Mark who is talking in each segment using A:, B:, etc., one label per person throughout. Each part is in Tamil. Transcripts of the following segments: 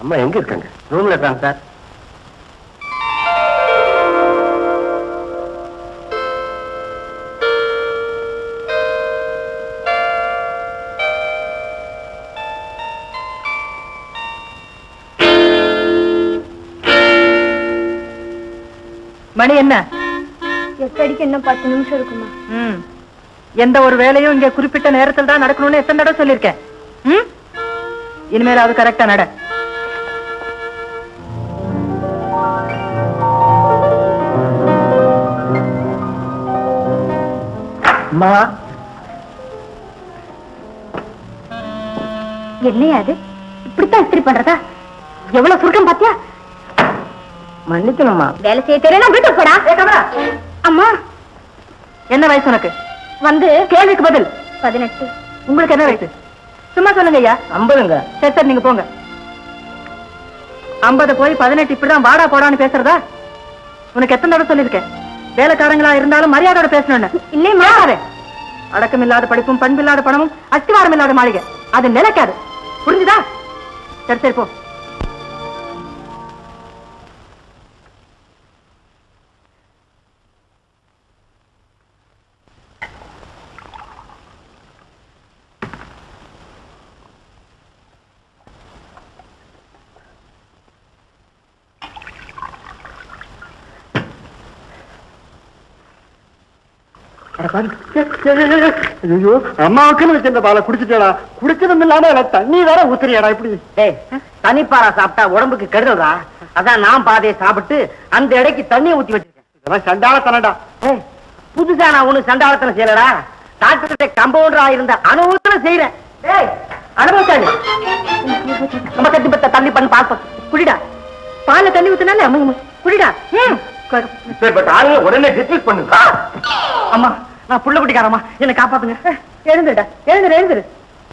A: அம்மா எங்க இருக்காங்க? ரூம்ல இருக்காங்க சார்.
B: மணி என்ன?
C: 8 அடிக்கு இன்னும் 10 நிமிஷம் இருக்குமா?
B: எந்த ஒரு வேலையும் இங்க குறிப்பிட்ட நேரத்தில் தான் நடக்கணும்னு எத்தனை தடவை சொல்லியிருக்கேன். இனிமேல் அது கரெக்டா நட.
A: அம்மா
C: என்னையா அது இப்படித்தான் இஸ்திரி பண்றதா? எவ்வளவு சுருக்கம் பாத்தியா?
A: மன்னிக்கணும்மா.
C: வேலை செய்ய தெரியல வீட்டுக்கு போடா. அம்மா
B: என்ன வயசு உனக்கு?
C: வந்து
B: கேள்விக்கு பதில்.
C: 18.
B: உங்களுக்கு என்ன வயசு? சும்மா சொல்லுங்க ஐயா.
A: 50ங்க.
B: சரி சரி நீங்க போங்க. 50 போய் 18 இப்படிதான் வாடா போடான்னு பேசுறதா? உனக்கு எத்தனை தடவை சொல்லியிருக்கேன் வேலைக்காரங்களா இருந்தாலும் மரியாதையோட பேசணும்னு.
C: இல்லையம்மா.
B: அடக்கம் இல்லாத படிப்பும் பண்பில்லாத பணமும் அஸ்திவாரம் இல்லாத மாளிகை அது நிலைக்காது. புரிஞ்சுதா? சரி சரி போ.
A: அம்மாவுக்குன்னு வச்சிருந்த பாலை குடிச்சிட்டா? குடிச்சதும் இல்லாம தண்ணி வேற ஊத்துறியாடா இப்படி?
D: தனிப்பாரா சாப்பிட்டா உடம்புக்கு கெடுதல்டா. அதான் நான் பாதையை சாப்பிட்டு அந்த இடைக்கு தண்ணியை ஊத்தி வச்சிருக்கேன்.
A: இதெல்லாம் சண்டாளத்தனடா.
D: புதுசா நான் ஒண்ணு சண்டாளத்தனம் செய்யலடா. டாக்டர் கம்பவுண்டரா இருந்த அனுபவத்துல செய்யறேன். அனுபவத்தாளி நம்ம கட்டி பத்த தண்ணி பண்ணி பார்ப்போம். குடிடா.
B: பால்ல தண்ணி ஊத்தினாலே குடிடா.
A: உடனே டிஸ்மிஸ் பண்ணுங்க.
B: அம்மா நான் புள்ள குட்டிக்காரம்மா, என்ன காப்பாத்துங்க. எழுந்துடா, எழுந்துரு.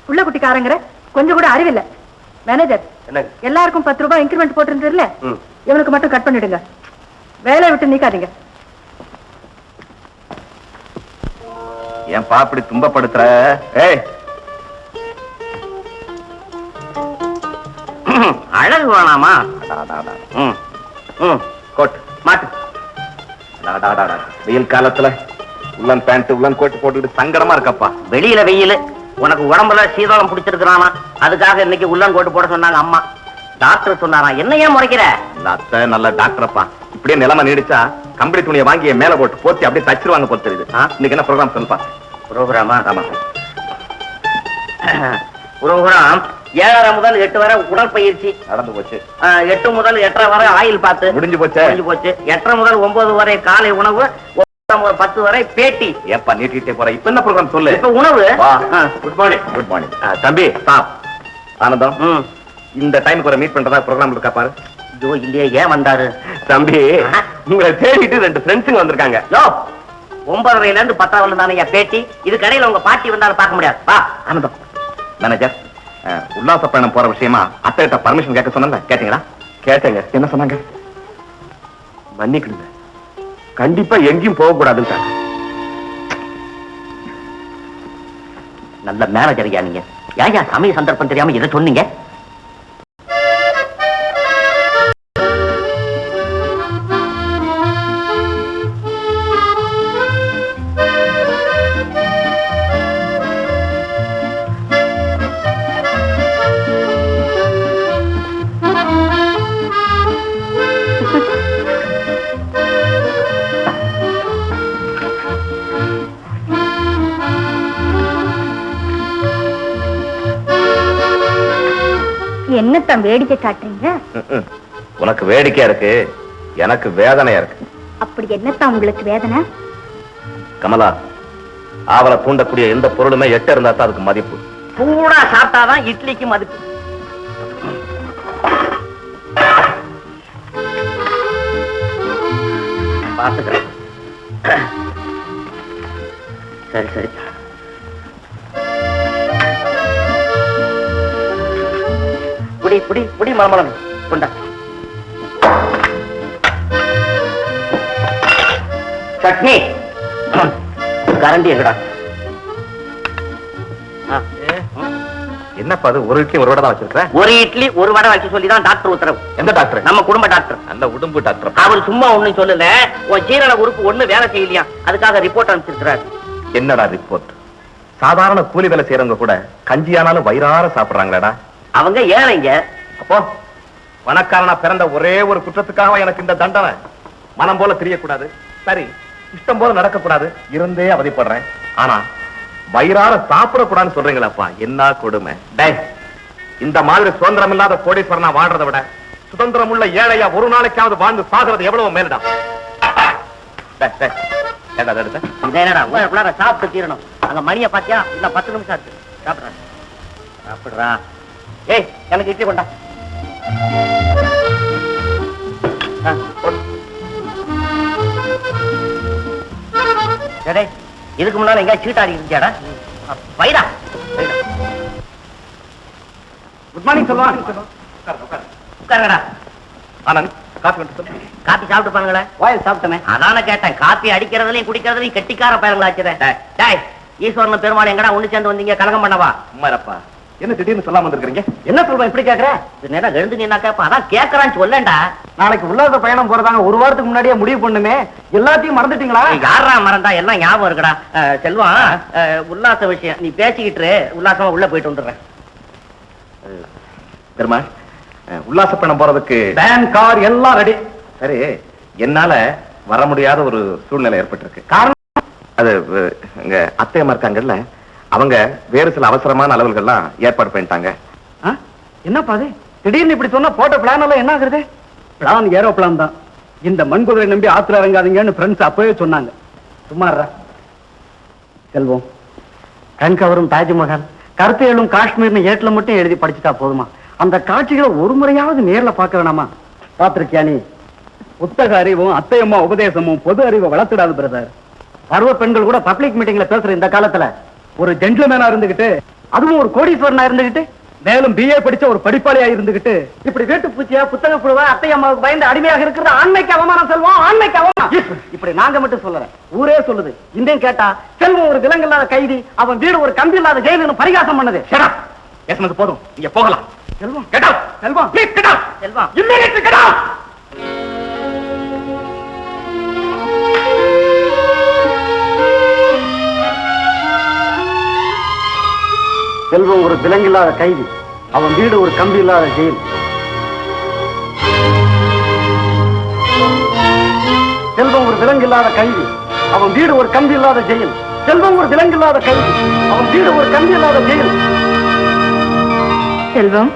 B: புள்ள குட்டிக்காரங்கிற கொஞ்சம் கூட அறிவில்லை. மேனேஜர் எல்லாருக்கும் 10 ரூபாய் இன்கிரிமெண்ட் போட்டிருந்ததுல இவனுக்கு மட்டும் கட் பண்ணிடுங்க. வேலையை விட்டு நீக்காதீங்க.
E: ஏன் பாப்படி துன்பப்படுத்துற?
D: அழகு வேணாமா?
E: கோட்
D: மாட்டு.
E: வெயில் காலத்துல உள்ளன் பேண்ட் உள்ளன் கோட்டு போட்டுக்கிட்டு சங்கடமா இருக்கப்பா.
D: வெளியில வெயில், உனக்கு உடம்புல சீதளம் பிடிச்சிருக்கிறானா? அதுக்காக இன்னைக்கு உள்ளன் கோட்டு போட சொன்னாங்க அம்மா. டாக்டர் சொன்னாரா? என்ன ஏன் முறைக்கிற?
E: அத்தை நல்ல டாக்டர்ப்பா. இப்படியே நிலைமை நீடிச்சா கம்பளி துணியை வாங்கி மேல போட்டு போத்தி அப்படியே தச்சிருவாங்க போல தெரியுது. இன்னைக்கு என்ன ப்ரோக்ராம் சொல்லுப்பா?
D: ப்ரோக்ராமா? ஆமா ப்ரோக்ராம் 7:30 முதல் 8 வரை உடற்பயிற்சி
E: நடந்து போச்சு.
D: 8 முதல் 8:30 வரை ஆயில் பார்த்து
E: முடிஞ்சு போச்சு.
D: 8:30 முதல் 9 வரை காலை உணவு, 10 வரை பேட்டி.
E: ஏப்பா நீட்டிட்டே போற? இப்ப என்ன ப்ரோக்ராம் சொல்லு.
D: இப்ப உணவு.
E: Good morning. குட் மார்னிங் தம்பி. ஆனந்தம் இந்த டைமுக்கு ஒரு மீட் பண்றதா ப்ரோக்ராம் இருக்கா பாரு.
D: ஐயோ இல்லையே, ஏன் வந்தாரு?
E: தம்பி உங்களை தேடிட்டு 2 ஃப்ரெண்ட்ஸுங்க வந்திருக்காங்க.
D: 9:30ல இருந்து 10 வரல தானே பேட்டி. இது கடையில உங்க பாட்டி வந்தாலும் பார்க்க முடியாது. வா
E: ஆனந்தம். மேனேஜர் உல்லாச பயணம் போற விஷயமா அத்தை கிட்ட பர்மிஷன் கேட்க சொன்னல, கேட்டீங்களா?
A: கேட்டேங்க.
E: என்ன சொன்னாங்க?
A: மன்னிக்கணுங்க, கண்டிப்பா எங்கேயும் போக கூடாதுன்னு.
D: நல்ல மேனேஜர் யா நீங்க. யா சமய சந்தர்ப்பம் தெரியாம எதை சொன்னீங்க?
C: என்னத்தான் வேடிக்கை காட்டுறீங்க?
E: உனக்கு வேடிக்கையா இருக்கு, எனக்கு வேதனையா இருக்கு.
C: அப்படி என்னத்தான் உங்களுக்கு வேதனை?
E: கமலா, ஆவலை தூண்டக்கூடிய எந்த பொருளுமே 8 இருந்தா தான் அதுக்கு மதிப்பு.
D: சூடா சாப்பிட்டாதான் இட்லிக்கு மதிப்பு. பார்த்துக்கிறேன். சரி சரி. புடி புடி புடி மலமலம் கொண்டா. சட்னி கரண்டி எங்கடா?
E: என்னப்பா அது ஒரு இட்லி ஒரு வடை தான் வச்சிருக்கேன்.
D: ஒரு இட்லி ஒரு வடை வைக்க சொல்லி தான் டாக்டர் உத்தரவு.
E: எந்த டாக்டர்?
D: நம்ம குடும்ப டாக்டர்.
E: நல்ல உடம்பு டாக்டர்.
D: அவர் சும்மா ஒண்ணும் சொல்லல, உன் ஜீரண உறுப்பு ஒண்ணு வேலை செய்யலையா, அதுக்காக ரிப்போர்ட் அனுப்பிச்சிருக்கிறாரு.
E: என்னடா ரிப்போர்ட்? சாதாரண கூலி வேலை செய்யறவங்க கூட கஞ்சியானாலும் வயிறார சாப்பிடுறாங்களேடா.
D: அவங்க ஏழைங்க.
E: அப்போ பணக்காரனா பிறந்த ஒரே ஒரு குற்றத்துக்காக எனக்கு இந்த தண்டனை. மனம் போல தெரியக்கூடாது, சரி இஷ்டம் போல நடக்கக்கூடாது, இருந்தே அவதிப்படுறேன். ஆனா வயிறார சாப்பிடக்கூடாதுன்னு சொல்றீங்களப்பா, என்ன கொடுமை. டேய், இந்த மாதிரி சுதந்திரம் இல்லாத கோடீஸ்வரனா வாழ்றதை விட சுதந்திரம் உள்ள ஏழையா ஒரு நாளைக்காவது வாழ்ந்து சாகிறது எவ்வளவு மேலடா.
D: என்னடா சாப்பிட்டு தீரணும். அங்க மணியை பாத்தியா, இன்னும் 10 நிமிஷம் ஆச்சு. சாப்பிடுறா சாப்பிடுறா. ஏய், எனக்கு இட்லி கொண்டா. இதுக்கு முன்னால எங்க சீட்டாடி இருந்துச்சாடா? வைடா.
A: குட் மார்னிங் சொல்லுவாங்க.
D: உட்காருங்கடா.
E: ஆனந்த், காபி வந்து சொல்லு.
D: காப்பி சாப்பிட்டு பாருங்களே.
A: வாயில் சாப்பிட்டமே.
D: அதான கேட்டேன், காப்பி அடிக்கிறதுலயும் குடிக்கிறதுலயும் கெட்டிக்கார பயங்களாச்சுதே. டேய், ஈஸ்வரன் பெருமாள் எங்கடா ஒண்ணு சேர்ந்து வந்தீங்க கலகம் பண்ணவா?
E: உண்மைப்பா, என்ன திடீர்னு சொல்லாம வந்திருக்கீங்க?
D: என்ன சொல்றேன் இப்படி கேக்குற? இது நேரம் எழுந்து நீ கேப்ப, அதான் கேக்குறான்னு சொல்லண்டா.
A: நாளைக்கு உல்லாச பயணம் போறதாங்க, ஒரு வாரத்துக்கு முன்னாடியே முடிவு பண்ணுமே. எல்லாத்தையும் மறந்துட்டீங்களா?
D: யாரா மறந்தா, எல்லாம் ஞாபகம் இருக்குடா. செல்வம், உல்லாச விஷயம் நீ பேசிக்கிட்டு உல்லாசமா உள்ள போயிட்டு வந்துடுறேன்.
E: பெருமாள், உல்லாச பயணம் போறதுக்கு
A: வேன் கார் எல்லாம் ரெடி.
E: சரி, என்னால வர முடியாத ஒரு சூழ்நிலை ஏற்பட்டிருக்கு.
A: காரணம்
E: அது எங்க அத்தையம்மா இருக்காங்கல்ல, அவங்க வேறு சில அவசரமான அளவுகள்லாம் ஏற்பாடு பண்ணிட்டாங்க.
A: என்னப்பா அது திடீர்னு இப்படி சொன்னா, போட்ட பிளான் எல்லாம் என்ன ஆகுறது? பிளான் ஏரோ பிளான் தான். இந்த மண்குதிரை நம்பி ஆத்துல இறங்காதீங்கன்னு ஃப்ரெண்ட்ஸ் அப்பவே சொன்னாங்க. சும்மாறா செல்வம், கண்கவரும் தாஜ்மஹால், கருத்தையிலும் காஷ்மீர்னு ஏட்ல மட்டும் எழுதி படிச்சுட்டா போதுமா? அந்த காட்சிகளை ஒரு முறையாவது நேர்ல பார்க்க வேணாமா? பாத்திருக்கியா நீ? புத்தக அறிவும் அத்தையம்மா உபதேசமும் பொது அறிவை வளர்த்துடாது பிரதர். பருவ பெண்கள் கூட பப்ளிக் மீட்டிங்ல பேசுற இந்த காலத்துல ஒரு ஜென்டில்மேனா இருந்துகிட்டு, அதுவும் ஒரு கோடீஸ்வரனா இருந்துகிட்டு, மேலும் பிஏ படிச்ச ஒரு படிப்பாளியா இருந்துகிட்டு, இப்படி வீட்டு பூச்சியா புத்தக புழுவா அத்தையம்மாவுக்கு பயந்து அடிமையாக இருக்கிறது ஆண்மைக்கு அவமானம் செல்வம், ஆண்மைக்கு அவமானம். இப்படி நாங்க மட்டும் சொல்லல, ஊரே சொல்லுது. இன்னும் கேட்டா செல்வம் ஒரு விலங்கு இல்லாத கைதி, அவன் வீடு ஒரு கம்பி இல்லாத ஜெயிலுன்னு பரிகாசம் பண்ணது.
E: பேசுனது போதும், நீங்க போகலாம்.
A: செல்வம்,
E: Get out!
A: Selvam,
E: Please get out!
D: Selvam,
E: Immediately get out!
A: செல்வம் ஒரு விலங்கு இல்லாத கைதி, அவன் வீடு ஒரு கம்பி இல்லாத ஜெயில். செல்வம் ஒரு விலங்கு இல்லாத கைதி, அவன் வீடு ஒரு கம்பி இல்லாத ஜெயில். செல்வம் ஒரு விலங்கு இல்லாத கைதி, அவன் வீடு ஒரு கம்பி இல்லாத ஜெயில்.
B: செல்வம்,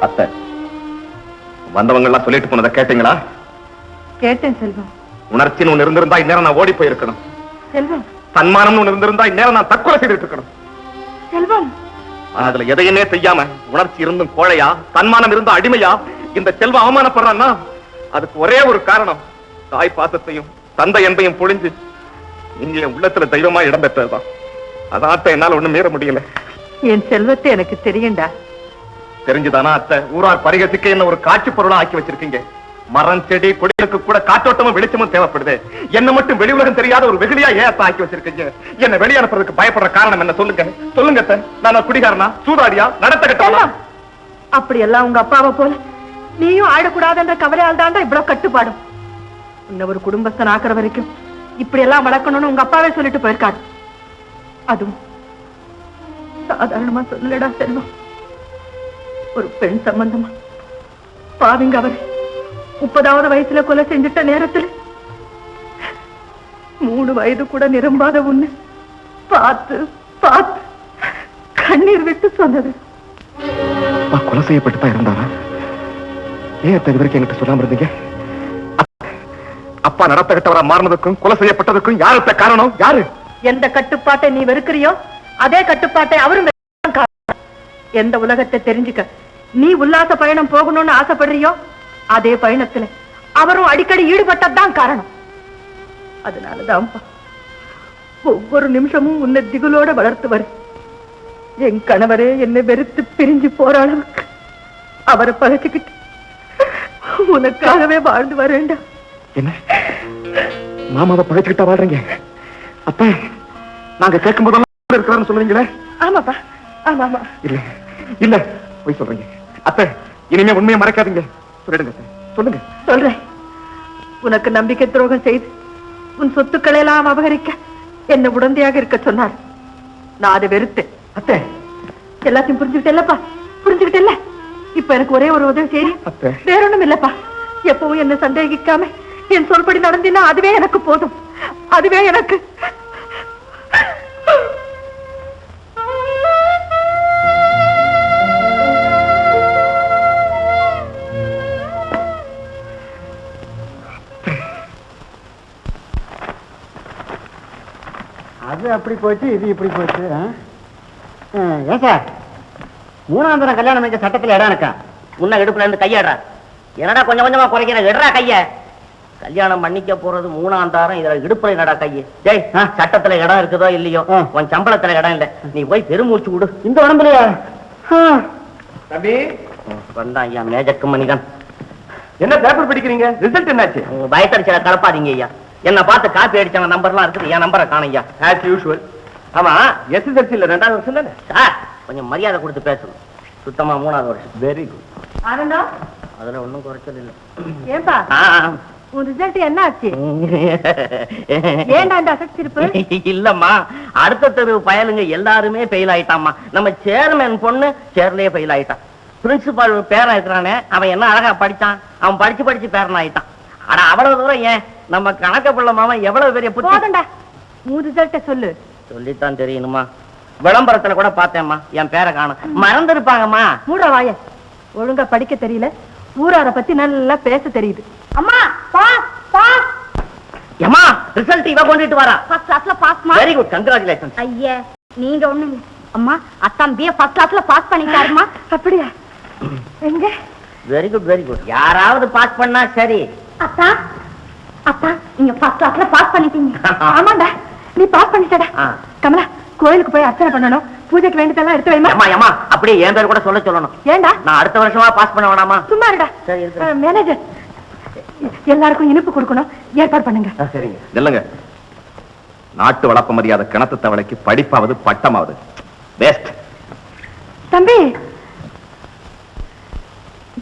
E: அத்தை, வந்தவங்க எல்லாம் சொல்லிட்டு போனதை கேட்டீங்களா?
B: கேட்டேன் செல்வம்.
E: உணர்ச்சின்னு ஒண்ணு இருந்திருந்தா இந்நேரம் நான் ஓடி போயிருக்கணும்.
B: செல்வம்,
E: சன்மானம்னு ஒண்ணு இருந்திருந்தா இந்நேரம் நான் தற்கொலை செய்துட்டு இருக்கணும்.
B: செல்வம்,
E: அதுல எதையுமே செய்யாம உணர்ச்சி இருந்தும் கோழையா, சன்மானம் இருந்தும் அடிமையா இந்த செல்வம் அவமானப்படுறான்னா அதுக்கு ஒரே ஒரு காரணம், தாய் பாசத்தையும் தந்தை என்பையும் பொழிஞ்சு இங்க என் உள்ளத்துல தெய்வமா இடம் பெற்றதுதான். அதான் என்னால ஒண்ணும் மீற முடியல.
B: என் செல்வத்தை எனக்கு தெரியும்டா.
E: தெரிஞ்சுதானா அத்தை ஊரார் பரிகசிக்க என்ன ஒரு காட்சி பொருளா ஆக்கி வச்சிருக்கீங்க? மரம் செடி கொடிகளுக்கு கூட காற்றோட்டமும் வெளிச்சமும் தேவைப்படுது. என்ன மட்டும் வெளி உலகம் தெரியாத ஒரு வெகுளியா ஏன் ஆக்கி வச்சிருக்கீங்க? என்ன வெளியே அனுப்புறதுக்கு பயப்படுற காரணம் என்ன? சொல்லுங்க சொல்லுங்க அத்தை. நான் குடிகாரனா, சூதாடியா, நடத்தகட்டா?
B: அப்படி எல்லாம் உங்க அப்பாவை போல நீயும் ஆடக்கூடாதுன்ற கவலையால் தாண்டா இவ்வளவு கட்டுப்பாடும். உன்ன ஒரு குடும்பஸ்தன் ஆக்குற வரைக்கும் இப்படி எல்லாம் வளர்க்கணும்னு உங்க அப்பாவே சொல்லிட்டு போயிருக்காரு. அதுவும் சாதாரணமா சொல்லலடா செல்வம். ஒரு பெண் சம்பந்தமா பாவிங்க அவர் 30வது வயசுல கொலை செஞ்சிட்ட நேரத்தில் 3 வயது கூட நிரம்பாத உன்னை பார்த்து பார்த்து கண்ணீர் விட்டு சொன்னது.
E: கொலை செய்யப்பட்டுதான் இருந்தாரா? ஏன் அத்தை வரைக்கும் என்கிட்ட சொல்லாம இருந்தீங்க? அப்பா நடத்தகட்டவரா மாறினதுக்கும் கொலை செய்யப்பட்டதுக்கும் யாருத்த காரணம்? யாரு?
B: எந்த கட்டுப்பாட்டை நீ வெறுக்கிறியோ அதே கட்டுப்பாட்டை அவரும் காரணம். எந்த உலகத்தை தெரிஞ்சுக்க நீ உல்லாச பயணம் போகணும்னு ஆசைப்படுறியோ அதே பயணத்துல அவரும் அடிக்கடி ஈடுபட்டதுதான் காரணம். அதனாலதான் ஒவ்வொரு நிமிஷமும் உன்னை திகுலோட வளர்த்து வரு. என் கணவரே என்னை வெறுத்து பிரிஞ்சு போற அளவுக்கு அவரை பழச்சுக்கிட்டு உனக்காகவே வாழ்ந்து வரேன்டா.
E: என்ன மாமாவை பழச்சுக்கிட்டா வாழ்றீங்க? அப்ப நாங்க கேட்கும் போதெல்லாம் இருக்கிறான்னு சொல்லுவீங்களே?
B: ஆமாப்பா, ஆமா ஆமா
E: இல்ல இல்ல போய் சொல்றீங்க அத்தை. இனிமே உண்மையை மறைக்காதீங்க. சொல்லிடுங்க அத்தை. சொல்லுங்க.
B: சொல்றேன். உனக்கு நம்பிக்கை துரோகம் செய்து உன் சொத்துக்களை எல்லாம் அபகரிக்க என்ன உடந்தையாக இருக்க சொன்னார். நான் அதை வெறுத்தேன்.
A: அத்தை
B: எல்லாத்தையும் புரிஞ்சுக்கிட்டேல்லப்பா, புரிஞ்சுக்கிட்டேல்ல. இப்ப எனக்கு ஒரே ஒரு உதவி செய்யும்.
E: அத்தை.
B: வேற ஒண்ணும் இல்லப்பா. எப்பவும் என்ன சந்தேகிக்காம என் சொல்படி நடந்தீன்னா அதுவே எனக்கு போதும். அதுவே எனக்கு.
A: அது அப்படி போச்சு, இது இப்படி போச்சு. ஏன் சார், 3ஆம் தரம் கல்யாணம் வைக்க சட்டத்துல இடம் இருக்கா?
D: முன்ன இடுப்புல இருந்து கையாடுறா. என்னடா கொஞ்சம் கொஞ்சமா குறைக்கிற? எடுறா கைய. கல்யாணம் பண்ணிக்க போறது 3ஆம் தாரம், இதுல இடுப்புல என்னடா கைய? டேய், சட்டத்துல இடம் இருக்குதோ இல்லையோ, உன் சம்பளத்துல இடம் இல்ல. நீ போய் பெருமூச்சு விடு.
A: இந்த உடம்புலயா?
E: தம்பி
D: வந்தான் ஐயா மேஜக்கு மணிதான்.
E: என்ன பேப்பர் படிக்கிறீங்க? ரிசல்ட் என்னாச்சு?
D: உங்க பயத்தடிச்சல கலப்பாதீங்க ஐயா. என்ன பார்த்து காப்பி அடிச்சவங்க நம்பர்லாம் இருக்குது. என் நம்பரை காணும் ஐயா.
E: As usual. ஆமா, எஸ்எஸ்எல்சில 2வது வருஷம் தானே?
D: சார் கொஞ்சம் மரியாதை கொடுத்து பேசணும். சுத்தமா 3ஆவது வருஷம்.
E: Very good.
B: ஆனந்தம்,
D: அதுல ஒண்ணும் குறைச்சல் இல்ல.
B: ஏன்பா உன் ரிசல்ட் என்ன ஆச்சு? ஏன்டா இந்த அசச்சிருப்பு?
D: இல்லம்மா, அடுத்த தெரு பயலுங்க எல்லாருமே ஃபெயில் ஆயிட்டாம்மா. நம்ம சேர்மேன் பொண்ணு சேர்லயே ஃபெயில் ஆயிட்டான். பிரின்சிபால் பேரன் இருக்கிறானே, அவன் என்ன அழகா படிச்சான். அவன் படிச்சு படிச்சு பேரன் ஆயிட்டான். ஆனா அவ்வளவு தூரம் ஏன் நம்ம கணக்க பிள்ளை மாமன் எவ்வளவு பெரிய புத்தி.
B: போதண்டா, உன் ரிசல்ட்ட சொல்லு.
D: சொல்லித்தான் தெரியணுமா? விளம்பரத்துல கூட பார்த்தேம்மா, என் பேரை காணும். மறந்துருப்பாங்கம்மா.
B: மூட வாய. ஒழுங்கா படிக்க தெரியல, ஊரார பத்தி நல்லா பேச தெரியுது. அம்மா பாஸ் பாஸ்.
D: ஏம்மா, ரிசல்ட் இவ கொண்டுட்டு வரா.
C: ஃபர்ஸ்ட் கிளாஸ்ல பாஸ்மா.
D: Very good, congratulations.
C: ஐயா நீங்க ஒண்ணும் இல்ல. அம்மா அத்தான் பிஏ ஃபர்ஸ்ட் கிளாஸ்ல பாஸ் பண்ணிட்டாருமா.
B: அப்படியா? எங்க?
D: Very good very good. யாராவது பாஸ் பண்ணா சரி.
C: அத்தா அத்தா நீங்க ஃபர்ஸ்ட் கிளாஸ்ல பாஸ் பண்ணிட்டீங்க.
B: ஆமாண்டா, நீ பாஸ் பண்ணிட்டடா. கமலா, கோயிலுக்கு போய் அர்ச்சனை பண்ணணும். பூஜைக்கு வேண்டியதெல்லாம் எடுத்து வைமா.
D: அம்மா அம்மா, அப்படியே என் பேர் கூட சொல்ல சொல்லணும்.
B: ஏண்டா?
D: நான் அடுத்த வருஷமா பாஸ் பண்ண வேணாமா?
B: சும்மா இருடா.
D: சரி, இருக்கிறேன்.
B: மேனேஜர், எல்லாருக்கும் இனிப்பு கொடுக்கணும், ஏற்பாடு பண்ணுங்க.
E: சரிங்க. இல்லங்க, நாட்டு வளர்ப்ப மரியாதை கிணத்து தவளைக்கு படிப்பாவது பட்டமாவது பெஸ்ட்.
B: தம்பி,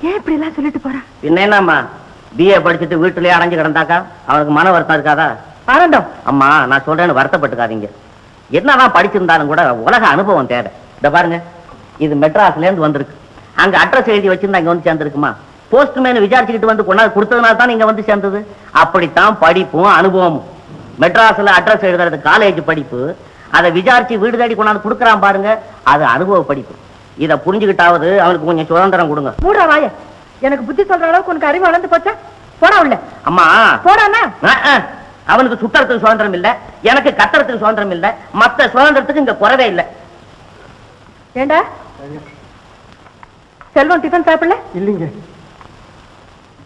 B: ஏன் இப்படி எல்லாம் சொல்லிட்டு போறா?
D: பின்ன என்னம்மா, பிஏ படிச்சுட்டு வீட்டுலயே அடைஞ்சு கிடந்தாக்கா அவனுக்கு மன வருத்தம் இருக்காதா?
B: ஆனந்தம்,
D: அம்மா நான் சொல்றேன்னு வருத்தப்பட்டுக்காதீங்க. என்னதான் படிச்சிருந்தாலும் கூட உலக அனுபவம் தேவை. இந்த பாருங்க, இது மெட்ராஸ்ல இருந்து வந்திருக்கு. அங்க அட்ரஸ் எழுதி வச்சிருந்தா இங்க வந்து சேர்ந்துருக்குமா? போஸ்ட்மேன் விசாரிச்சுக்கிட்டு வந்து கொண்டாந்து கொடுத்ததுனால தான் இங்க வந்து சேர்ந்தது. அப்படித்தான் படிப்பும் அனுபவமும். மெட்ராஸ்ல அட்ரஸ் எழுதுறது காலேஜ் படிப்பு, அதை விசாரிச்சு வீடு தேடி கொண்டாந்து கொடுக்கறான் பாருங்க, அது அனுபவ படிப்பு. இத புரிஞ்சுக்கிட்டாவது அவனுக்கு கொஞ்சம் சுதந்திரம் கொடுங்க.
B: மூடா வாய. எனக்கு புத்தி சொல்ற அளவுக்கு உனக்கு அறிவு வளர்ந்து போச்சா? போடா உள்ள.
D: அம்மா
B: போடானா?
D: அவனுக்கு சுத்தறதுக்கு சுதந்திரம் இல்ல, எனக்கு கத்துறதுக்கு சுதந்திரம் இல்ல, மத்த சுதந்திரத்துக்கு இங்க குறவே இல்ல.
B: ஏண்டா செல்வம் டிஃபன் சாப்பிடல?
A: இல்லைங்க.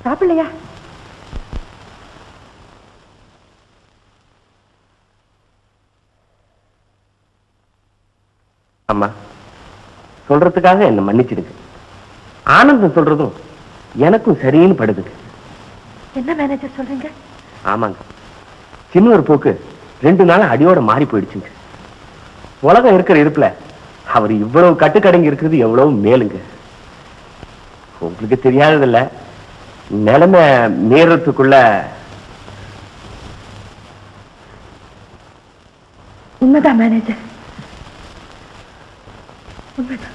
B: சாப்பிடலையா?
E: அம்மா, சொல்றதுக்காக என்ன மன்னிச்சிடுங்க. ஆனந்தம் சொல்றதும் எனக்கும் சரின்னு படுதுங்க.
B: என்ன மேனேஜர் சொல்றீங்க?
E: ஆமாங்க, சின்ன ஒரு போக்கு 2 நாள் அடியோட மாறி போயிடுச்சுங்க. உலகம் இருக்கிற இருப்புல அவர் இவ்வளவு கட்டுக்கடங்கி இருக்கிறது எவ்வளவு மேலுங்க. உங்களுக்கு தெரியாததில்ல, நிலைமை நேரத்துக்குள்ள
B: உண்மைதான் மேனேஜர், உண்மைதான்.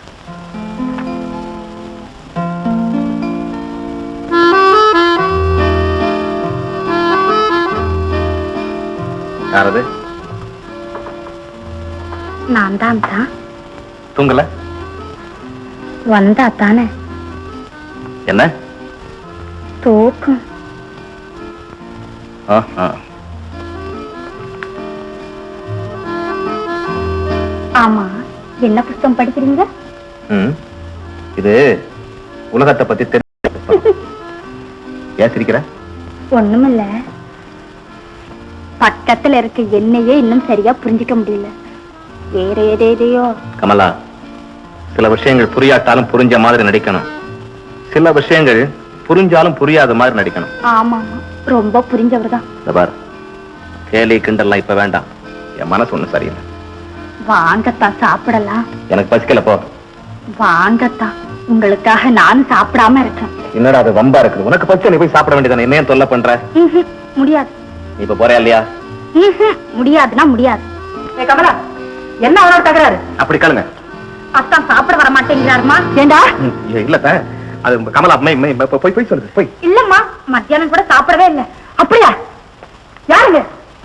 E: யாரது?
C: நான் தான் தான்
E: தூங்கல?
C: வந்தா தானே
E: என்ன
C: தூக்கம். ஆமா, என்ன புத்தகம் படிக்கிறீங்க?
E: இது உலகத்தை பத்தி தெரிஞ்சு. ஏன் சிரிக்கிற?
C: ஒண்ணுமில்ல, பக்கத்துல இருக்க என்னையே இன்னும் சரியா புரிஞ்சுக்க முடியல. வேற ஏதேதையோ.
E: கமலா, சில விஷயங்கள் புரியாட்டாலும் புரிஞ்ச மாதிரி நடிக்கணும், சில விஷயங்கள் புரிஞ்சாலும் புரியாத மாதிரி நடிக்கணும்.
C: ஆமா, ரொம்ப புரிஞ்சவர் தான்.
E: இந்த பாரு, கேலி கிண்டல்லாம் இப்ப வேண்டாம். என் மனசு ஒண்ணு சரியில்லை.
C: வாங்கத்தான் சாப்பிடலாம்.
E: எனக்கு பசிக்கல போ.
C: வாங்கத்தான், உங்களுக்காக நானும் சாப்பிடாம இருக்கேன்.
E: என்னடா அது வம்பா இருக்குது? உனக்கு பச்சை நீ போய் சாப்பிட வேண்டியதானே, என்ன தொல்லை பண்ற?
C: முடியாது.
E: நீ இப்ப போறியா இல்லையா?
C: முடியாதுன்னா முடியாது.
B: கமலா, என்ன அவனோட தகராறு?
E: அப்படி கேளுங்க.
C: அத்தான் சாப்பிட வர மாட்டேங்கிறாருமா.
B: ஏண்டா?
E: இல்ல அது கமலா போய் சொல்லுது போய்.
C: இல்லம்மா, மத்தியானம் கூட சாப்பிடவே இல்லை.
B: அப்படியா? யாருங்க?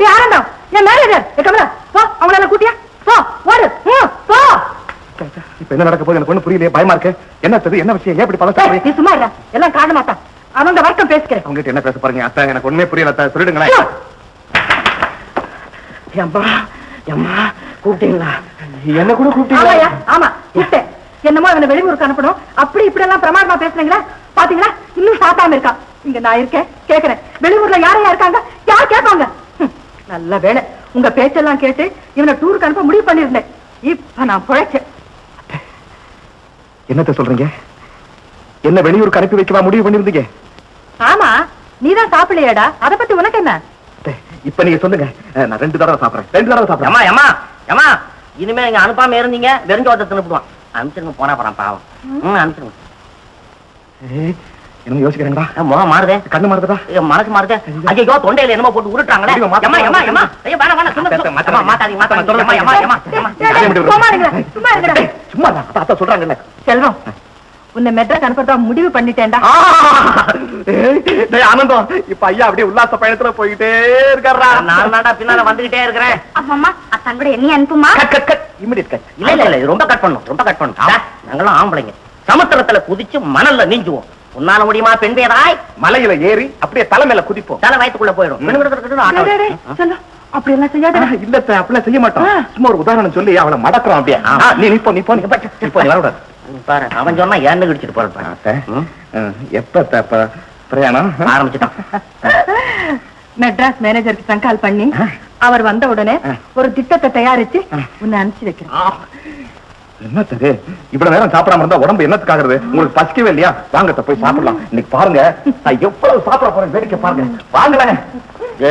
B: யாரண்டா? என் மேனேஜர். கமலா, போ, அவங்கள கூட்டியா போ, ஓடு, போ.
E: இப்ப என்ன நடக்க போகுது எனக்கு ஒண்ணு புரியலையே, பயமா இருக்கு. என்ன என்ன விஷயம்? ஏன் இப்படி பதறாரு?
B: நீ சும்மா இல்ல, எல்லாம் காரணமாத்தான். அவங்க வர்க்கம் பேசுகிறேன்.
E: அவங்ககிட்ட என்ன பேச பாருங்க அத்தா, எனக்கு ஒண்ணுமே புரியல அத்தா, சொல்லிடுங்களேன்.
A: அம்மா கூப்பிட்டீங்களா?
E: என்ன கூட
B: ஆமாயா, ஆமா கூப்பிட்டேன். என்னமோ அவனை வெளியூருக்கு அனுப்பணும், அப்படி இப்படி எல்லாம் பிரமாதமா பேசுனீங்களா? பாத்தீங்களா, இன்னும் சாத்தாம இருக்கான். இங்க நான் இருக்கேன், கேக்குறேன். வெளியூர்ல யாரையா இருக்காங்க? யார் கேட்பாங்க? நல்ல வேலை, உங்க பேச்செல்லாம் கேட்டு இவனை டூருக்கு அனுப்ப முடிவு பண்ணிருந்தேன். இப்ப நான் பிழைச்சேன்.
E: என்னத்த சொல்றீங்க? என்ன வெளியூருக்கு அனுப்பி வைக்கவா முடிவு பண்ணிருந்தீங்க?
B: ஆமா, நீதான் சாப்பிடலையாடா, அத பத்தி உனக்கு என்ன?
E: இப்ப நீங்க சொல்லுங்க, நான் 2 தடவை சாப்பிடுறேன். 2 தடவை சாப்பிடுறேன்.
D: ஏமா ஏமா ஏமா, இனிமே நீங்க அனுப்பாம இருந்தீங்க வெறுஞ்சோத்த தின்னுடுவான். அனுப்பிச்சிருங்க, போனா போறான் பாவம். அனுப்பிச்சிருங்க.
E: என்ன யோசிக்கிறீங்களா?
D: முகம் மாறுதே,
E: கண்ணு மாறுதா?
D: மனசு மாறுதே. ஐயோ, தொண்டையில என்னமோ போட்டு உருட்டுறாங்களே. ஏமா ஏமா ஏமா, ஐயோ வேணாம் வேணாம், மாத்தாதீங்க மாத்தாதீங்க. ஏமா ஏமா ஏமா ஏமா,
B: சும்மா இருங்கடா, சும்மா இருங்கடா.
E: சும்மா அத்தா சொல்றாங்கல்ல.
B: செல்வம், உன்னை மெட்ராஸ் அனுப்புறதா முடிவு பண்ணிட்டேன்டா.
E: ஆனந்தம், இப்ப ஐயா அப்படியே உல்லாச பயணத்துல போயிட்டே இருக்காரா?
D: நான் தாண்டா பின்னால வந்துகிட்டே இருக்கிறேன்.
C: அம்மா, அத்தான் கூட என்ன அனுப்புமா?
E: Immediate cut.
D: இல்ல இல்ல இல்ல, ரொம்ப கட் பண்ணும், ரொம்ப கட் பண்ணும். நாங்களும் ஆம்பளைங்க, சமுத்திரத்துல குதிச்சு மணல்ல நீஞ்சுவோம். உன்னால முடியுமா பெண் பேராய்?
E: மலையில ஏறி அப்படியே தலை மேல குதிப்போம்,
D: தலை வயித்துக்குள்ள போயிடும்.
B: அப்படி எல்லாம் செய்யாத.
E: இல்ல அப்படிலாம் செய்ய மாட்டோம். சும்மா ஒரு உதாரணம் சொல்லி அவளை மடக்குறோம் அப்படியே. நீ போ வரக்கூடாது.
D: பாரு, அவன் சொன்னா ஏன்னு கிடிச்சிட்டு போறப்ப.
E: எப்ப பிரயாணம்
D: ஆரம்பிச்சுட்டான்.
B: மெட்ராஸ் மேனேஜருக்கு சங்கால் பண்ணி அவர் வந்த உடனே ஒரு திட்டத்தை தயாரிச்சு உன்னை அனுப்பிச்சு வைக்கிறேன்.
E: என்ன சரி, இவ்வளவு நேரம் சாப்பிடாம இருந்தா உடம்பு என்னத்துக்காகிறது? உங்களுக்கு பசிக்கவே இல்லையா? வாங்கத்த போய் சாப்பிடலாம். இன்னைக்கு பாருங்க, நான் எவ்வளவு சாப்பிட போறேன், வேடிக்கை பாருங்க. வாங்கலேன்.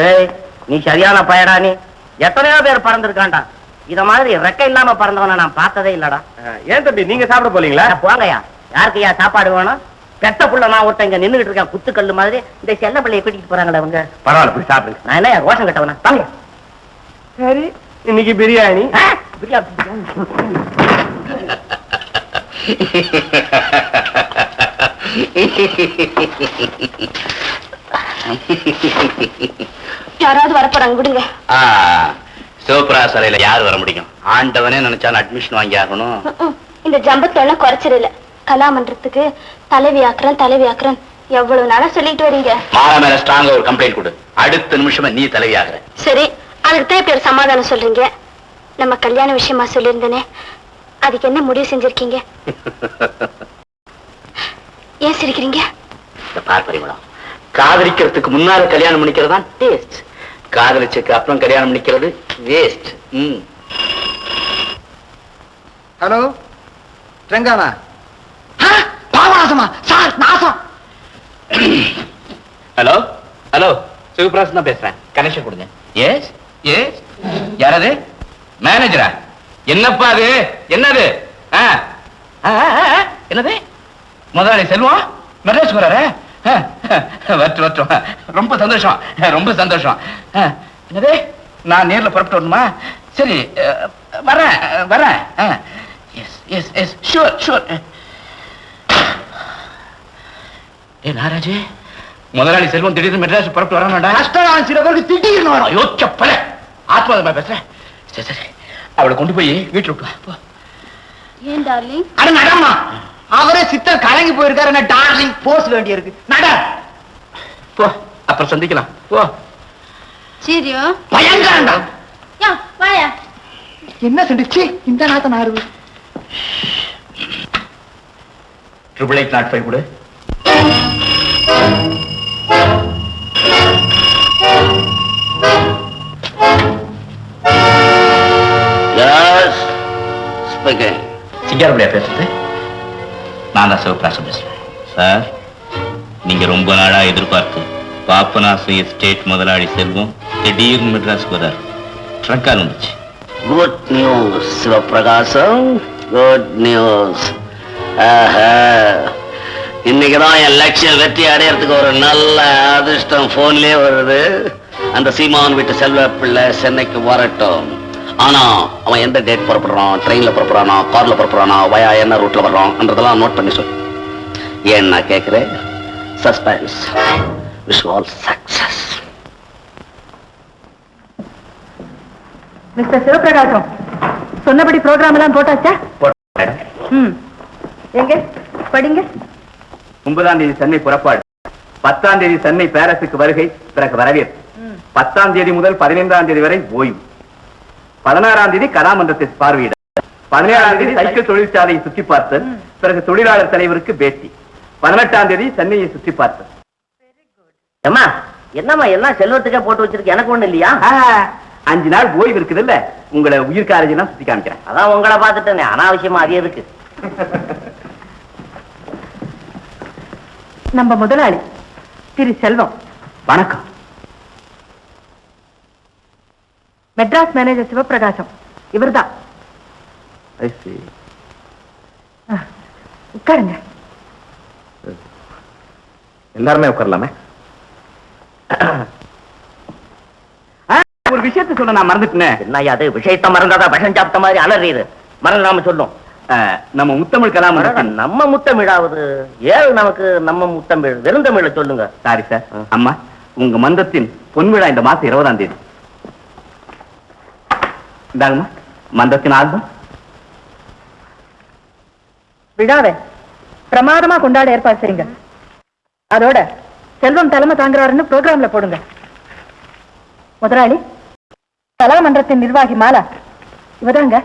D: ஏய், நீ சரியான பயடா. நீ எத்தனையோ பேர் பறந்துருக்காண்டா, இத மாதிரி ரெக்கை இல்லாம பறந்தவன நான் பார்த்ததே இல்லடா.
E: ஏன் தம்பி, நீங்க சாப்பிட போலீங்களா?
D: போங்கய்யா, யாருக்கையா சாப்பாடு வேணும்? பெத்த புள்ள நான் ஒருத்தன் இங்க நின்னுகிட்டு இருக்கேன், குத்துக்கல்லு மாதிரி. இந்த செல்ல பிள்ளைய கூட்டிட்டு போறாங்களே அவங்க.
E: பரவாயில்ல, போய் சாப்பிடுங்க.
D: நான் என்ன ரோஷம் கட்டவனா? தாங்க.
E: சரி, இன்னைக்கு பிரியாணி.
C: யாராவது வரப்போறாங்க, விடுங்க.
F: சிவப்புரா சிலையில யாரு வர முடியும்? ஆண்டவனே நினைச்சாலும் அட்மிஷன் வாங்கி ஆகணும்.
C: இந்த ஜம்பத்தெல்லாம் குறைச்சிடல. கலாமன்றத்துக்கு தலைவி ஆக்குறேன் எவ்வளவு நாளா சொல்லிட்டு வரீங்க.
F: மாறா மேல ஸ்ட்ராங்கா ஒரு கம்ப்ளைண்ட் கொடு, அடுத்த நிமிஷமா நீ தலைவியாகிற.
C: சரி, அதுக்கு தான் இப்படி ஒரு சமாதானம் சொல்றீங்க. நம்ம கல்யாண விஷயமா சொல்லியிருந்தேனே, அதுக்கு என்ன முடிவு செஞ்சிருக்கீங்க? ஏன் சிரிக்கிறீங்க?
F: பார்ப்பரிமளம், காதலிக்கிறதுக்கு முன்னால கல்யாணம் பண்ணிக்கிறதா டேஸ்ட், காதலிச்சதுக்கு அப்புறம் கல்யாணம் பண்ணிக்கிறது வேஸ்ட்.
A: ஹலோ ரெங்கானா? பாவநாசமா சார்? நாசம்.
F: ஹலோ ஹலோ, சிவபிராசன் தான் பேசுறேன், கனெக்ஷன் கொடுங்க. எஸ் எஸ், யாரது? மேனேஜரா? என்னப்பா அது? என்னது? என்னது? முதலாளி செல்வம் மெட்ராஸ் வராரு? வட்டும், ரொம்ப சந்தோஷம், ரொம்ப சந்தோஷம். என்னது? நான் நேர்ல புறப்பட்டு வரணுமா? சரி, வரேன். Yes yes yes, sure sure. ஏ நாராஜ், முதலாளி செல்வம் திடீர்னு மெட்ராஸ் புறப்பட்டு வரணும்டா.
A: கஷ்டம் சில பேருக்கு திடீர்னு வரும்.
F: யோச்சப்பல ஆத்மாதமா பேசுறேன். சரி சரி, அவளை கொண்டு போய் வீட்டுல விட்டு.
C: ஏன் டார்லிங்?
A: அட நடமா, அவரே சித்தர் கலங்கி போயிருக்காரு. என்ன டார்லிங் போஸ் வேண்டி இருக்கு. நட
F: போ, அப்புறம் சந்திக்கலாம். போ.
C: சீரியோ?
A: பயங்கரண்டா.
C: யா வாயா.
A: என்ன செஞ்சுச்சு இந்த நாத்த நாரு?
F: 88805 கொடு. சிங்காரபடியா பேசுறது? நான் தான் சிவபிராசம் பேசுறேன். சார், நீங்க ரொம்ப நாளா எதிர்பார்த்து பாப்பநாசம் எஸ்டேட் முதலாளி செல்வம் திடீர்னு மெட்ராஸ்க்கு வராரு. ட்ரங்கால் வந்துச்சு.
D: Good news Sivaprakasam, good news. இன்னைக்குதான் என் லட்சியம் வெற்றி அடையறதுக்கு ஒரு நல்ல அதிர்ஷ்டம் போன்லயே வருது. அந்த சீமான் வீட்டு செல்வ பிள்ளை சென்னைக்கு வரட்டும். ஆனா அவன் எந்த டேட் புறப்படுறான், ட்ரெயின்ல புறப்படுறானா, கார்ல புறப்படுறானா, வயா என்ன ரூட்ல வர்றான்றதெல்லாம் நோட் பண்ணி சொல்லு. ஏன் நான் கேட்கிறேன், suspense. Wish all success.
B: Mister Sivaprakasam, சொன்னபடி ப்ரோக்ராம் எல்லாம் போட்டாச்சா? எங்க படிங்க.
A: 9ஆம் தேதி சென்னை புறப்பாடு, 10ஆம் தேதி சென்னை பாரிஸுக்கு வருகை, பிறகு வரவேற்பு. 10ஆம் தேதி முதல் 15ஆம் தேதி வரை ஓய்வு. 16ஆம் தேதி கலாமன்றத்தை பார்வையிட. 17ஆம் தேதி சைக்கிள் தொழிற்சாலையை சுற்றி பார்த்தல், பிறகு தொழிலாளர் தலைவருக்கு பேட்டி. 18ஆம் தேதி சென்னையை சுற்றி பார்த்தல்.
D: அம்மா என்னம்மா எல்லாம் செல்வத்துக்கே போட்டு வச்சிருக்கு, எனக்கு ஒண்ணு இல்லையா?
A: 5 நாள் ஓய்வு இருக்குது இல்ல, உங்களை உயிர் காலேஜெல்லாம் சுத்தி காமிக்கிறேன்.
D: அதான் உங்களை பார்த்துட்டேனே, அனாவசியமா அது எதுக்கு?
B: நம்ம முதலாளி திரு செல்வம்.
A: வணக்கம்.
B: மெட்ராஸ் மேனேஜர் சிவபிரகாசம் இவர்தான். உட்காருங்க.
E: எல்லாருமே உட்காரலாமே.
A: ஒரு விஷயத்தை சொல்ல நான் மறந்துட்டேன்.
D: என்ன அது விஷயத்த மறந்தாதான் விஷம் சாப்பிட்ட மாதிரி அலறிது. மறந்துடாம சொல்லும்.
A: நம்ம முத்தமிழ் கலாமன்றத்தின்
D: நம்ம முத்தமிழாவது ஏழு நமக்கு நம்ம முத்தமிழ் வெறுந்தமிழ சொல்லுங்க.
A: Sorry sir. அம்மா, உங்க மன்றத்தின் பொன்விழா இந்த மாசம் 20ஆம் தேதி. இந்தாங்கம்மா மன்றத்தின் ஆல்பம்.
B: விழாவை பிரமாதமா கொண்டாட ஏற்பாடு செய்யுங்க. அதோட செல்வம் தலைமை தாங்குறாருன்னு ப்ரோக்ராம்ல போடுங்க. முதலாளி, கலாமன்றத்தின் நிர்வாகி மாலா இவதாங்க.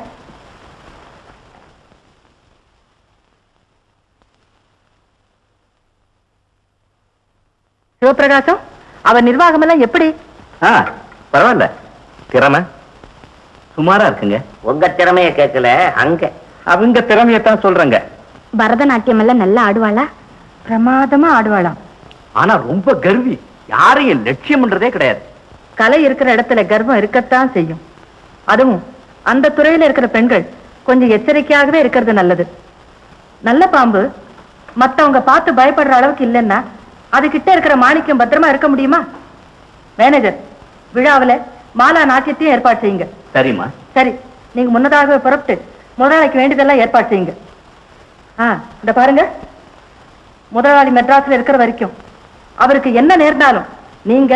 B: சிவபிரகாசம், அவர் நிர்வாகம் எல்லாம் எப்படி?
A: பரவாயில்ல, திறமை சுமாரா இருக்குங்க.
D: உங்க திறமைய கேட்கல, அங்க
A: அவங்க திறமையத்தான் சொல்றேங்க.
C: பரதநாட்டியம் எல்லாம் நல்லா ஆடுவாளா?
B: பிரமாதமா ஆடுவாளாம்.
A: ஆனா ரொம்ப கர்வி, யாரையும் லட்சியம்ன்றதே கிடையாது.
B: கலை இருக்கிற இடத்துல கர்வம் இருக்கத்தான் செய்யும். அதுவும் அந்த துறையில இருக்கிற பெண்கள் கொஞ்சம் எச்சரிக்கையாகவே இருக்கிறது நல்லது. நல்ல பாம்பு மத்தவங்க பார்த்து பயப்படுற அளவுக்கு இல்லைன்னா அது கிட்ட இருக்கிற மாணிக்கம் பத்திரமா இருக்க முடியுமா? மேனேஜர், விழாவில மாலா நாட்டியத்தையும் ஏற்பாடு செய்யுங்க.
A: சரிம்மா.
B: சரி, நீங்க முன்னதாகவே புறப்பட்டு முதலாளிக்கு வேண்டியதெல்லாம் ஏற்பாடு செய்யுங்க. இந்த பாருங்க, முதலாளி மெட்ராஸ்ல இருக்கிற வரைக்கும் அவருக்கு என்ன நேர்ந்தாலும் நீங்க,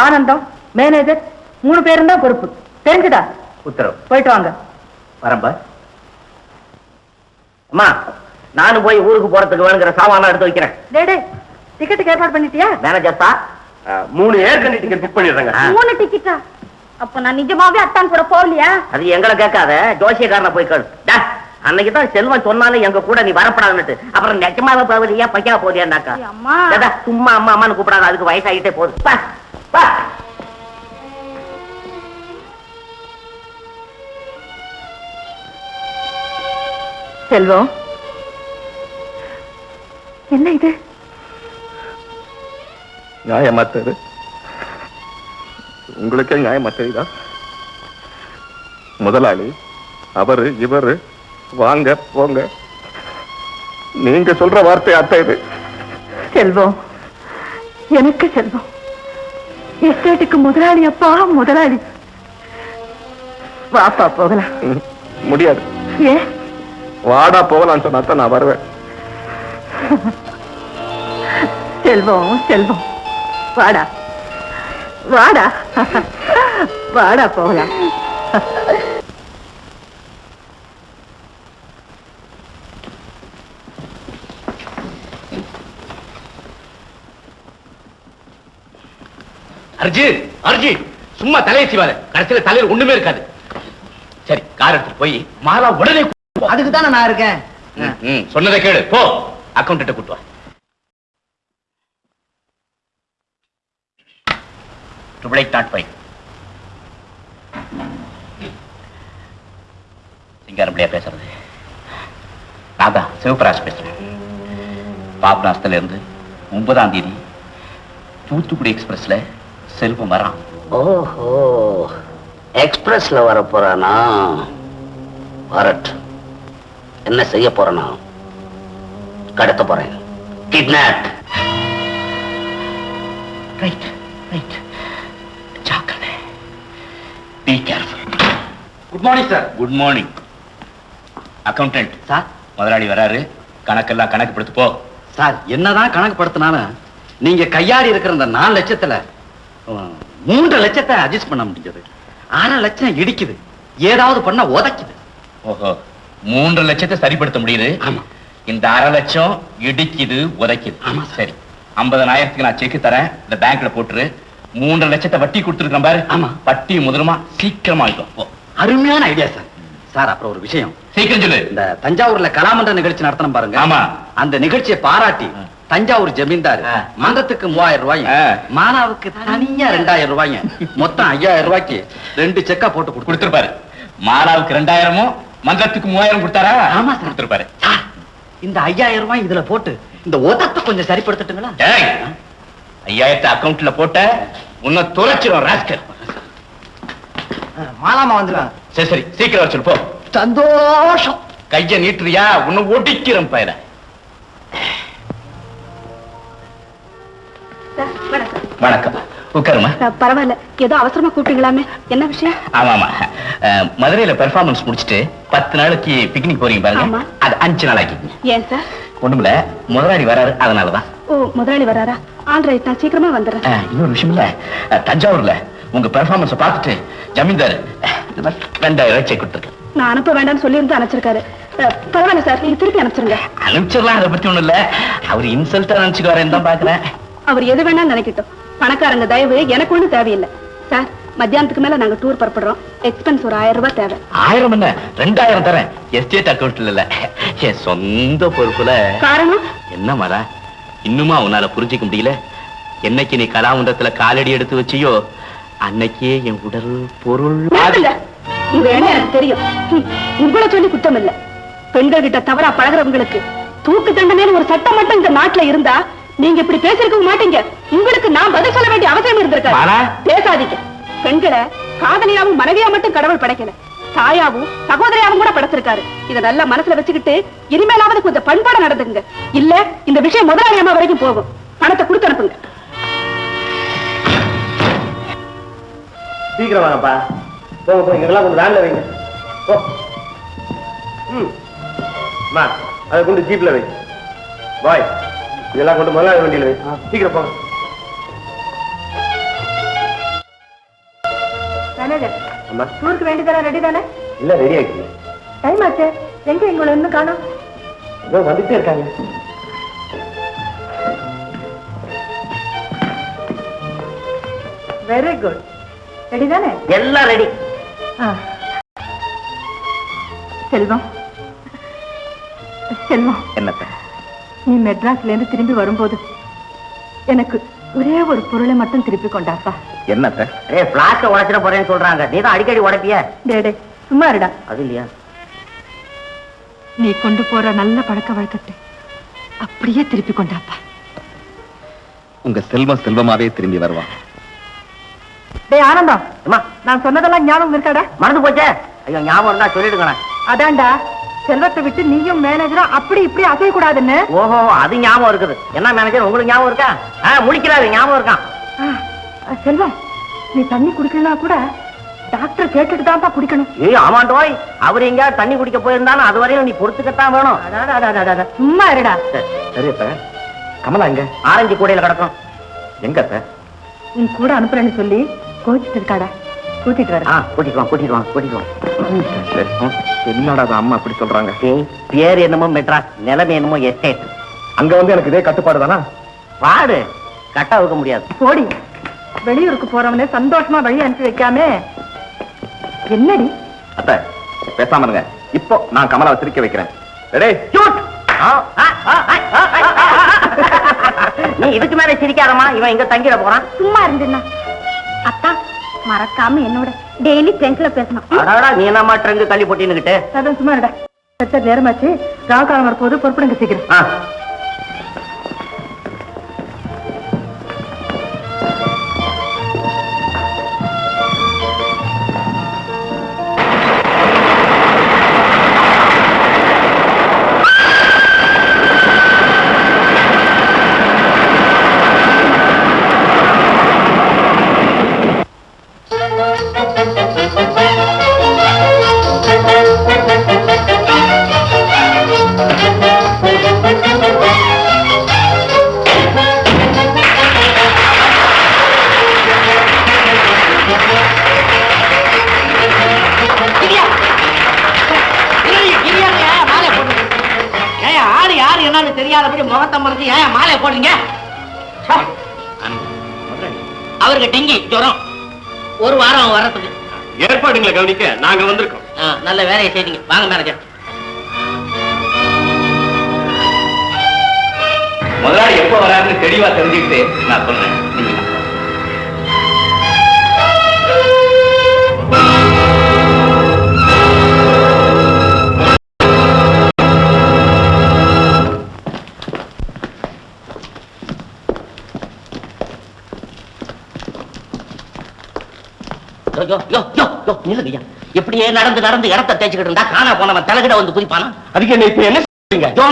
B: ஆனந்தம், மேனேஜர் 3 பேரும் தான் பொறுப்பு. தெரிஞ்சுதா?
A: உத்தரவு.
B: போயிட்டு வாங்க.
A: வரம்பா.
D: அம்மா, நானும் போய் ஊருக்கு போறதுக்கு வேணுங்கிற சாமான் எடுத்து வைக்கிறேன்.
B: டேடே, டிக்கெட்டுக்கு ஏற்பாடு பண்ணிட்டியா?
D: மேனேஜர் சார்,
E: 3 ஏற்கனவே டிக்கெட் புக் பண்ணிடுறேங்க.
C: 3 டிக்கெட்டா? அப்ப நான் நிஜமாவே அத்தான் கூட போகலையா?
D: அது எங்களை கேட்காத, ஜோசியக்காரனை போய் கேளு. அன்னைக்கு தான் செல்வம் சொன்னாலும் எங்க கூட நீ வரப்படாதுன்னு, அப்புறம் நிஜமாவே போவதியா பையா போறியான்னாக்கா?
C: அம்மா,
D: சும்மா அம்மா அம்மான்னு கூப்பிடாத, அதுக்கு வயசாகிட்டே போகுது. பா பா.
B: செல்வம், என்ன இது?
E: நியாயமாத்தது உங்களுக்கே நியாயமாத்ததுதான். முதலாளி அவரு இவரு வாங்க போங்க, நீங்க சொல்ற வார்த்தை அத்தை இது.
B: செல்வம், எனக்கு செல்வம், எஸ்டேட்டுக்கு முதலாளி. அப்பா முதலாளி, வாப்பா போகலாம்.
E: முடியாது.
B: ஏன்?
E: வாடா போகலான்னு சொன்னா நான் வருவேன்.
B: செல்வம், செல்வம், வாடா வாடா வாடா போகலாம்.
F: அர்ஜி அர்ஜி, சும்மா தலையை செய்வாரு, கடைசியில தலையில் ஒண்ணுமே இருக்காது. சரி, கார் எடுத்து போய் மாலா உடனே.
A: அதுக்கு தானே நான் இருக்கேன்.
F: சொன்னதை கேளு, போ அக்கௌண்ட் கூட்டு வா. சிங்காரம்பிள்ளையா பேசுறது? நான் தான் சிவபிரகாஷ் பேசுறேன். பாபநாசத்துல இருந்து 9ஆம் தேதி தூத்துக்குடி எக்ஸ்பிரஸ்ல செல்வம் வரான்.
D: ஓஹோ,
G: எக்ஸ்பிரஸ்ல வர போறானா? வரட். என்ன செய்ய போறனா? கடத்த போறேன். கிட்னாப்.
F: Right right. ஜாக்கிரதை. Be careful.
A: Good morning sir.
F: Good morning. Accountant
A: sir.
F: முதலாளி வராரு. கணக்கெல்லாம் கணக்கு படுத்து போ.
A: சார், என்னதான் கணக்கு படுத்தினாலும் நீங்க கையாடி இருக்கிற இந்த 4 லட்சத்துல 3 லட்சத்தை அட்ஜஸ்ட் பண்ண முடிஞ்சது. 6 லட்சம் இடிக்குது. ஏதாவது பண்ண உதைக்குது.
F: ஓஹோ, 3 லட்சத்தை சரிப்படுத்த முடியுது.
A: ஆமா.
F: இந்த 1/2 லட்சம் இடிக்குது உதைக்குது.
A: ஆமா.
F: சரி, 50,000க்கு நான் செக் தரேன். இந்த பேங்க்ல போட்டுரு. 3 லட்சத்தை வட்டி கொடுத்துருக்கேன் பாரு.
A: ஆமா.
F: வட்டி முதலுமா சீக்கிரமா ஆயிடும். போ.
A: அருமையான ஐடியா சார். சார், அப்புறம் ஒரு விஷயம்.
F: சீக்கிரம் சொல்லு.
A: இந்த தஞ்சாவூர்ல கலாமன்ற நிகழ்ச்சி நடத்தணும் பாருங்க.
F: ஆமா.
A: அந்த நிகழ்ச்சியை பாராட்டி தஞ்சாவூர் ஜமீன்தார் மன்றத்துக்கு 3000 ரூபாய், மானாவுக்கு தனியா 2000 ரூபாய், மொத்தம் 5000 ரூபாய்க்கு 2 செக்கா போட்டு
F: கொடுத்துருப்பாரு. மாலாவுக்கு 2000, மன்றத்துக்கு 3000 கொடுத்தாரா?
A: ஆமா சார்.
F: கொடுத்துருப்பாரு.
A: இந்த 5000 ரூபாய் இதுல போட்டு இந்த உதத்தை கொஞ்சம் சரிப்படுத்தட்டுங்களா?
F: 5000 அக்கவுண்ட்ல போட்ட உன்னை துளைச்சிரும் ராஸ்கல்.
A: மாலாமா வந்துருவாங்க.
F: சரி சரி, சீக்கிரம் வச்சு போ.
A: சந்தோஷம்.
F: கைய நீட்டுறியா? உன்னை ஒடிக்கிறேன் பையன. வணக்கம். உட்காருமா.
C: பரவாயில்ல, ஏதோ அவசரமா கூப்பிட்டீங்களாமே, என்ன விஷயம்?
F: ஆமாமா, மதுரையில பெர்ஃபார்மன்ஸ் முடிச்சிட்டு 10 நாளைக்கு பிக்னிக் போறீங்க பாருங்க. அது 5 நாள் ஆக்கிக்கங்க.
C: ஏன் சார்?
F: ஒண்ணுமில்ல, முதலாளி வராரு, அதனாலதான்.
C: ஓ, முதலாளி வராரா? ஆல் ரைட், நான் சீக்கிரமா வந்துடுறேன்.
F: இன்னொரு விஷயம் இல்ல, தஞ்சாவூர்ல உங்க பெர்ஃபார்மன்ஸ் பார்த்துட்டு ஜமீன்தார் 2000 செக் கொடுத்துருக்கேன்.
C: நான் அனுப்ப வேண்டாம்னு சொல்லி இருந்து அனுப்பிச்சிருக்காரு. பரவாயில்ல சார், நீங்க திருப்பி அனுப்பிச்சிருங்க.
F: அனுப்பிச்சிடலாம், அதை பத்தி ஒண்ணும் இல்ல. அவர் இன்சல்ட்டா நினைச்சுக்கு வரேன்னு தான் பாக்குறேன்.
C: அவர் எது வேணாலும் நினைக்கட்டும். பணக்காரங்க தயவு எனக்கு ஒண்ணும் தேவையில்லை சார். மத்தியானத்துக்கு மேல நாங்க டூர் புறப்படுறோம். எக்ஸ்பென்ஸ் ஒரு 1000 ரூபாய் தேவை.
F: 1000 என்ன, 2000 தரேன். எஸ்டேட் அக்கௌண்ட்ல இல்ல, என் சொந்த பொறுப்புல.
C: காரணம்
F: என்ன மாறா, இன்னுமா உன்னால புரிஞ்சிக்க முடியல? என்னைக்கு நீ கலாமண்டத்துல காலடி எடுத்து வச்சியோ அன்னைக்கே என் உடல் பொருள்.
C: உங்க எண்ணம் எனக்கு தெரியும். உங்களை சொல்லி குத்தம் இல்ல. பெண்கள் கிட்ட தவறா பழகிறவங்களுக்கு தூக்கு தண்டனைன்னு ஒரு சட்டம் மட்டும் இந்த நாட்டுல இருந்தா நீங்க இப்படி பேசிருக்க மாட்டீங்க. உங்களுக்கு நான் பதில் சொல்ல வேண்டிய அவசியம் இருந்திருக்காரு. பேசாதீங்க. பெண்களை காதலியாவும் மனைவியா மட்டும் கடவுள் படைக்கல, தாயாவும் சகோதரியாவும் கூட படைச்சிருக்காரு. இத நல்லா மனசுல வச்சுக்கிட்டு இனிமேலாவது கொஞ்சம் பண்பாட நடந்துங்க. இல்ல இந்த விஷயம் முதலாளி அம்மா வரைக்கும் போகும். பணத்தை கொடுத்து அனுப்புங்க.
E: சீக்கிரம் வாங்கப்பா. போங்க போங்க, எங்கெல்லாம் கொஞ்சம் வேன்ல வைங்க. போ. அதை கொண்டு ஜீப்ல வை. பாய், இதெல்லாம் கொண்டு முதல்ல வண்டியில வை. சீக்கிரம் போங்க.
B: டூருக்கு வேண்டியதானே? ரெடி தானே?
E: இல்ல, ரெடி ஆயிடுச்சு.
B: டைம் ஆச்சு. எங்க எங்களை இன்னும் காணோம்?
E: வந்துட்டே இருக்காங்க.
B: Very good. ரெடி தானே?
D: எல்லாம் ரெடி.
B: செல்வம், செல்வம்,
F: என்னத்த?
B: நீ மெட்ராஸ்ல இருந்து திரும்பி வரும்போது எனக்கு ஒரே ஒரு பொருளை மட்டும் திருப்பி கொண்டாப்பா.
F: என்னத்த?
D: பிளாஸ்ட உடைச்சிட போறேன்னு சொல்றாங்க. நீதான் அடிக்கடி உடைப்பிய.
B: டேடே சும்மா இருடா.
D: அது இல்லையா?
B: நீ கொண்டு போற நல்ல பழக்க வழக்கத்தை அப்படியே திருப்பி கொண்டாப்பா.
E: உங்க செல்வம் செல்வமாவே திரும்பி வருவான்.
B: டேய் ஆனந்தம், நான் சொன்னதெல்லாம் ஞாபகம் இருக்காடா?
D: மறந்து போச்சே. ஐயோ, ஞாபகம் இருந்தா சொல்லிடுங்க.
B: அதான்டா, செல்வத்தை விட்டு நீயும் மேனேஜரும் அப்படி இப்படி அசைய கூடாதுன்னு.
D: ஓஹோ, அது ஞாபகம் இருக்குது. என்ன மேனேஜர், உங்களுக்கு ஞாபகம் இருக்கா? முடிக்கிறாரு, ஞாபகம் இருக்கான்.
B: செல்வம், நீ தண்ணி குடிக்கலாம் கூட டாக்டர் கேட்டுட்டு தான்ப்பா குடிக்கணும்.
D: ஆமாண்டோய், அவர் எங்க தண்ணி குடிக்க போயிருந்தாலும் அது வரையும் நீ பொறுத்துக்கத்தான் வேணும்.
B: சும்மா இருடா.
E: சரி சார். கமலா எங்க?
D: ஆரஞ்சு கூடையில கிடக்கும்.
E: எங்க சார்?
B: நீ கூட அனுப்புறேன்னு சொல்லி கோச்சிட்டு இருக்காடா. கூட்டிட்டு வர.
D: கூட்டிட்டு
E: என்னடா அம்மா அப்படி சொல்றாங்க?
D: பேர் என்னமோ மெட்ராஸ், நிலைமை என்னமோ எஸ்டேட்.
E: அங்க வந்து எனக்கு இதே கட்டுப்பாடு தானா?
D: பாடு கட்ட வைக்க முடியாது.
B: போடி. வெளியூருக்கு போறவனே சந்தோஷமா வழி அனுப்பி வைக்காம என்னடி?
E: அத்தை, பேசாம இருங்க. இப்போ நான் கமலாவை சிரிக்க வைக்கிறேன்.
D: நீ இதுக்கு மேல சிரிக்காதமா, இவன் இங்க தங்கிட போறான்.
C: சும்மா இருந்துண்ணா. அத்தா, மறக்காம என்னோட டெய்லி ட்ரெங்க்ல பேசணும்.
D: நீ என்னமா ட்ரெங்கு கள்ளி போட்டின்னுகிட்டு?
B: அதான் சும்மா இருடா. நேரமாச்சு, ராவகாலம் வரப்போது. பொறுப்புடுங்க சீக்கிரம்.
D: கிளம்புறதுக்கு ஏன் மாலை போடுறீங்க? அவருக்கு டெங்கி ஜுரம், ஒரு வாரம் வர்றதுக்கு.
E: ஏற்பாடுங்களை கவனிக்க நாங்க வந்திருக்கோம்.
D: நல்ல வேலையை செய்றீங்க. வாங்க மேனேஜர்.
F: முதலாளி எப்ப வராருன்னு தெளிவா தெரிஞ்சுக்கிட்டு நான் சொல்றேன்.
D: எப்படியே நடந்து நடந்து இடத்த தேய்ச்சிக்கிட்டு இருந்தா காணா போனவன் தலைகிட வந்து குதிப்பானா?
E: அதுக்கு என்ன இப்ப என்ன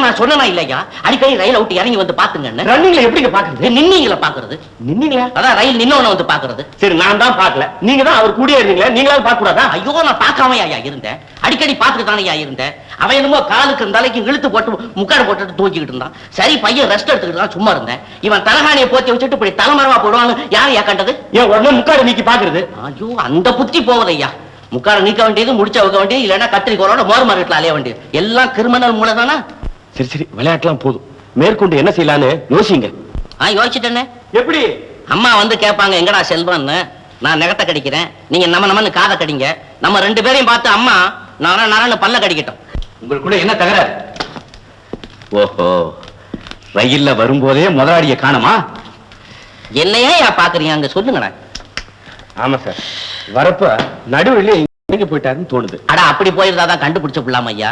D: நான் சொன்னா இல்லையா, அடிக்கடி ரயில விட்டு இறங்கி வந்து பாத்துங்க.
E: ரன்னிங்ல எப்படிங்க பாக்குறது?
D: நின்னீங்கள பாக்குறது.
E: நின்னீங்களா?
D: அதான் ரயில் நின்னவன வந்து பாக்குறது.
E: சரி, நான் தான் பாக்கல, நீங்க தான் அவர் கூடயே இருந்தீங்களா? நீங்களாவது பார்க்க கூடாதா?
D: ஐயோ, நான் பார்க்காம ஐயா இருந்தேன், அடிக்கடி பார்த்துட்டு தானே ஐயா இருந்தேன். அவன் என்னமோ காலுக்கு தலைக்கு இழுத்து போட்டு முக்காடு போட்டுட்டு தூக்கிக்கிட்டு இருந்தான். சரி, பையன் ரெஸ்ட் எடுத்துக்கிட்டு தான் சும்மா இருந்தேன். இவன் தலகாணியை போத்தி வச்சுட்டு இப்படி தலைமரமா போடுவான்னு யார் யா கண்டது?
E: ஏன் உடனே முக்காடு நீக்கி பாக்குறது?
D: ஐயோ, அந்த புத்தி போகுது ஐயா. முக்காடு நீக்க வேண்டியது, முடிச்ச வைக்க வேண்டியது, இல்லைன்னா கத்திரிக்கோளோட மோர் மார்க்கெட்ல அலைய வேண்டியது, எல்லாம் கிரிமினல் மூலம் தானே.
E: சரி சரி, விளையாட்டுலாம் போதும், மேற்கொண்டு என்ன செய்யலான்னு யோசிங்க.
D: யோசிச்சுட்டேன்னு.
E: எப்படி?
D: அம்மா வந்து கேட்பாங்க எங்கடா செல்வன்னு. நான் நகத்தை கடிக்கிறேன், நீங்க நம்மன்னு காதை கடிங்க. நம்ம ரெண்டு பேரையும் பார்த்து அம்மா நான் பல்ல கடிக்கட்டும்.
F: உங்களுக்குள்ள என்ன தகராறு? ஓஹோ, ரயில்ல வரும்போதே முதலாளிய காணுமா?
D: என்னையே பாக்குறீங்க, அங்க சொல்லுங்கடா.
E: ஆமா சார், வரப்ப நடுவில் எங்க போயிட்டாருன்னு தோணுது.
D: அடா, அப்படி போயிருந்தாதான் கண்டுபிடிச்ச பிள்ளாம ஐயா.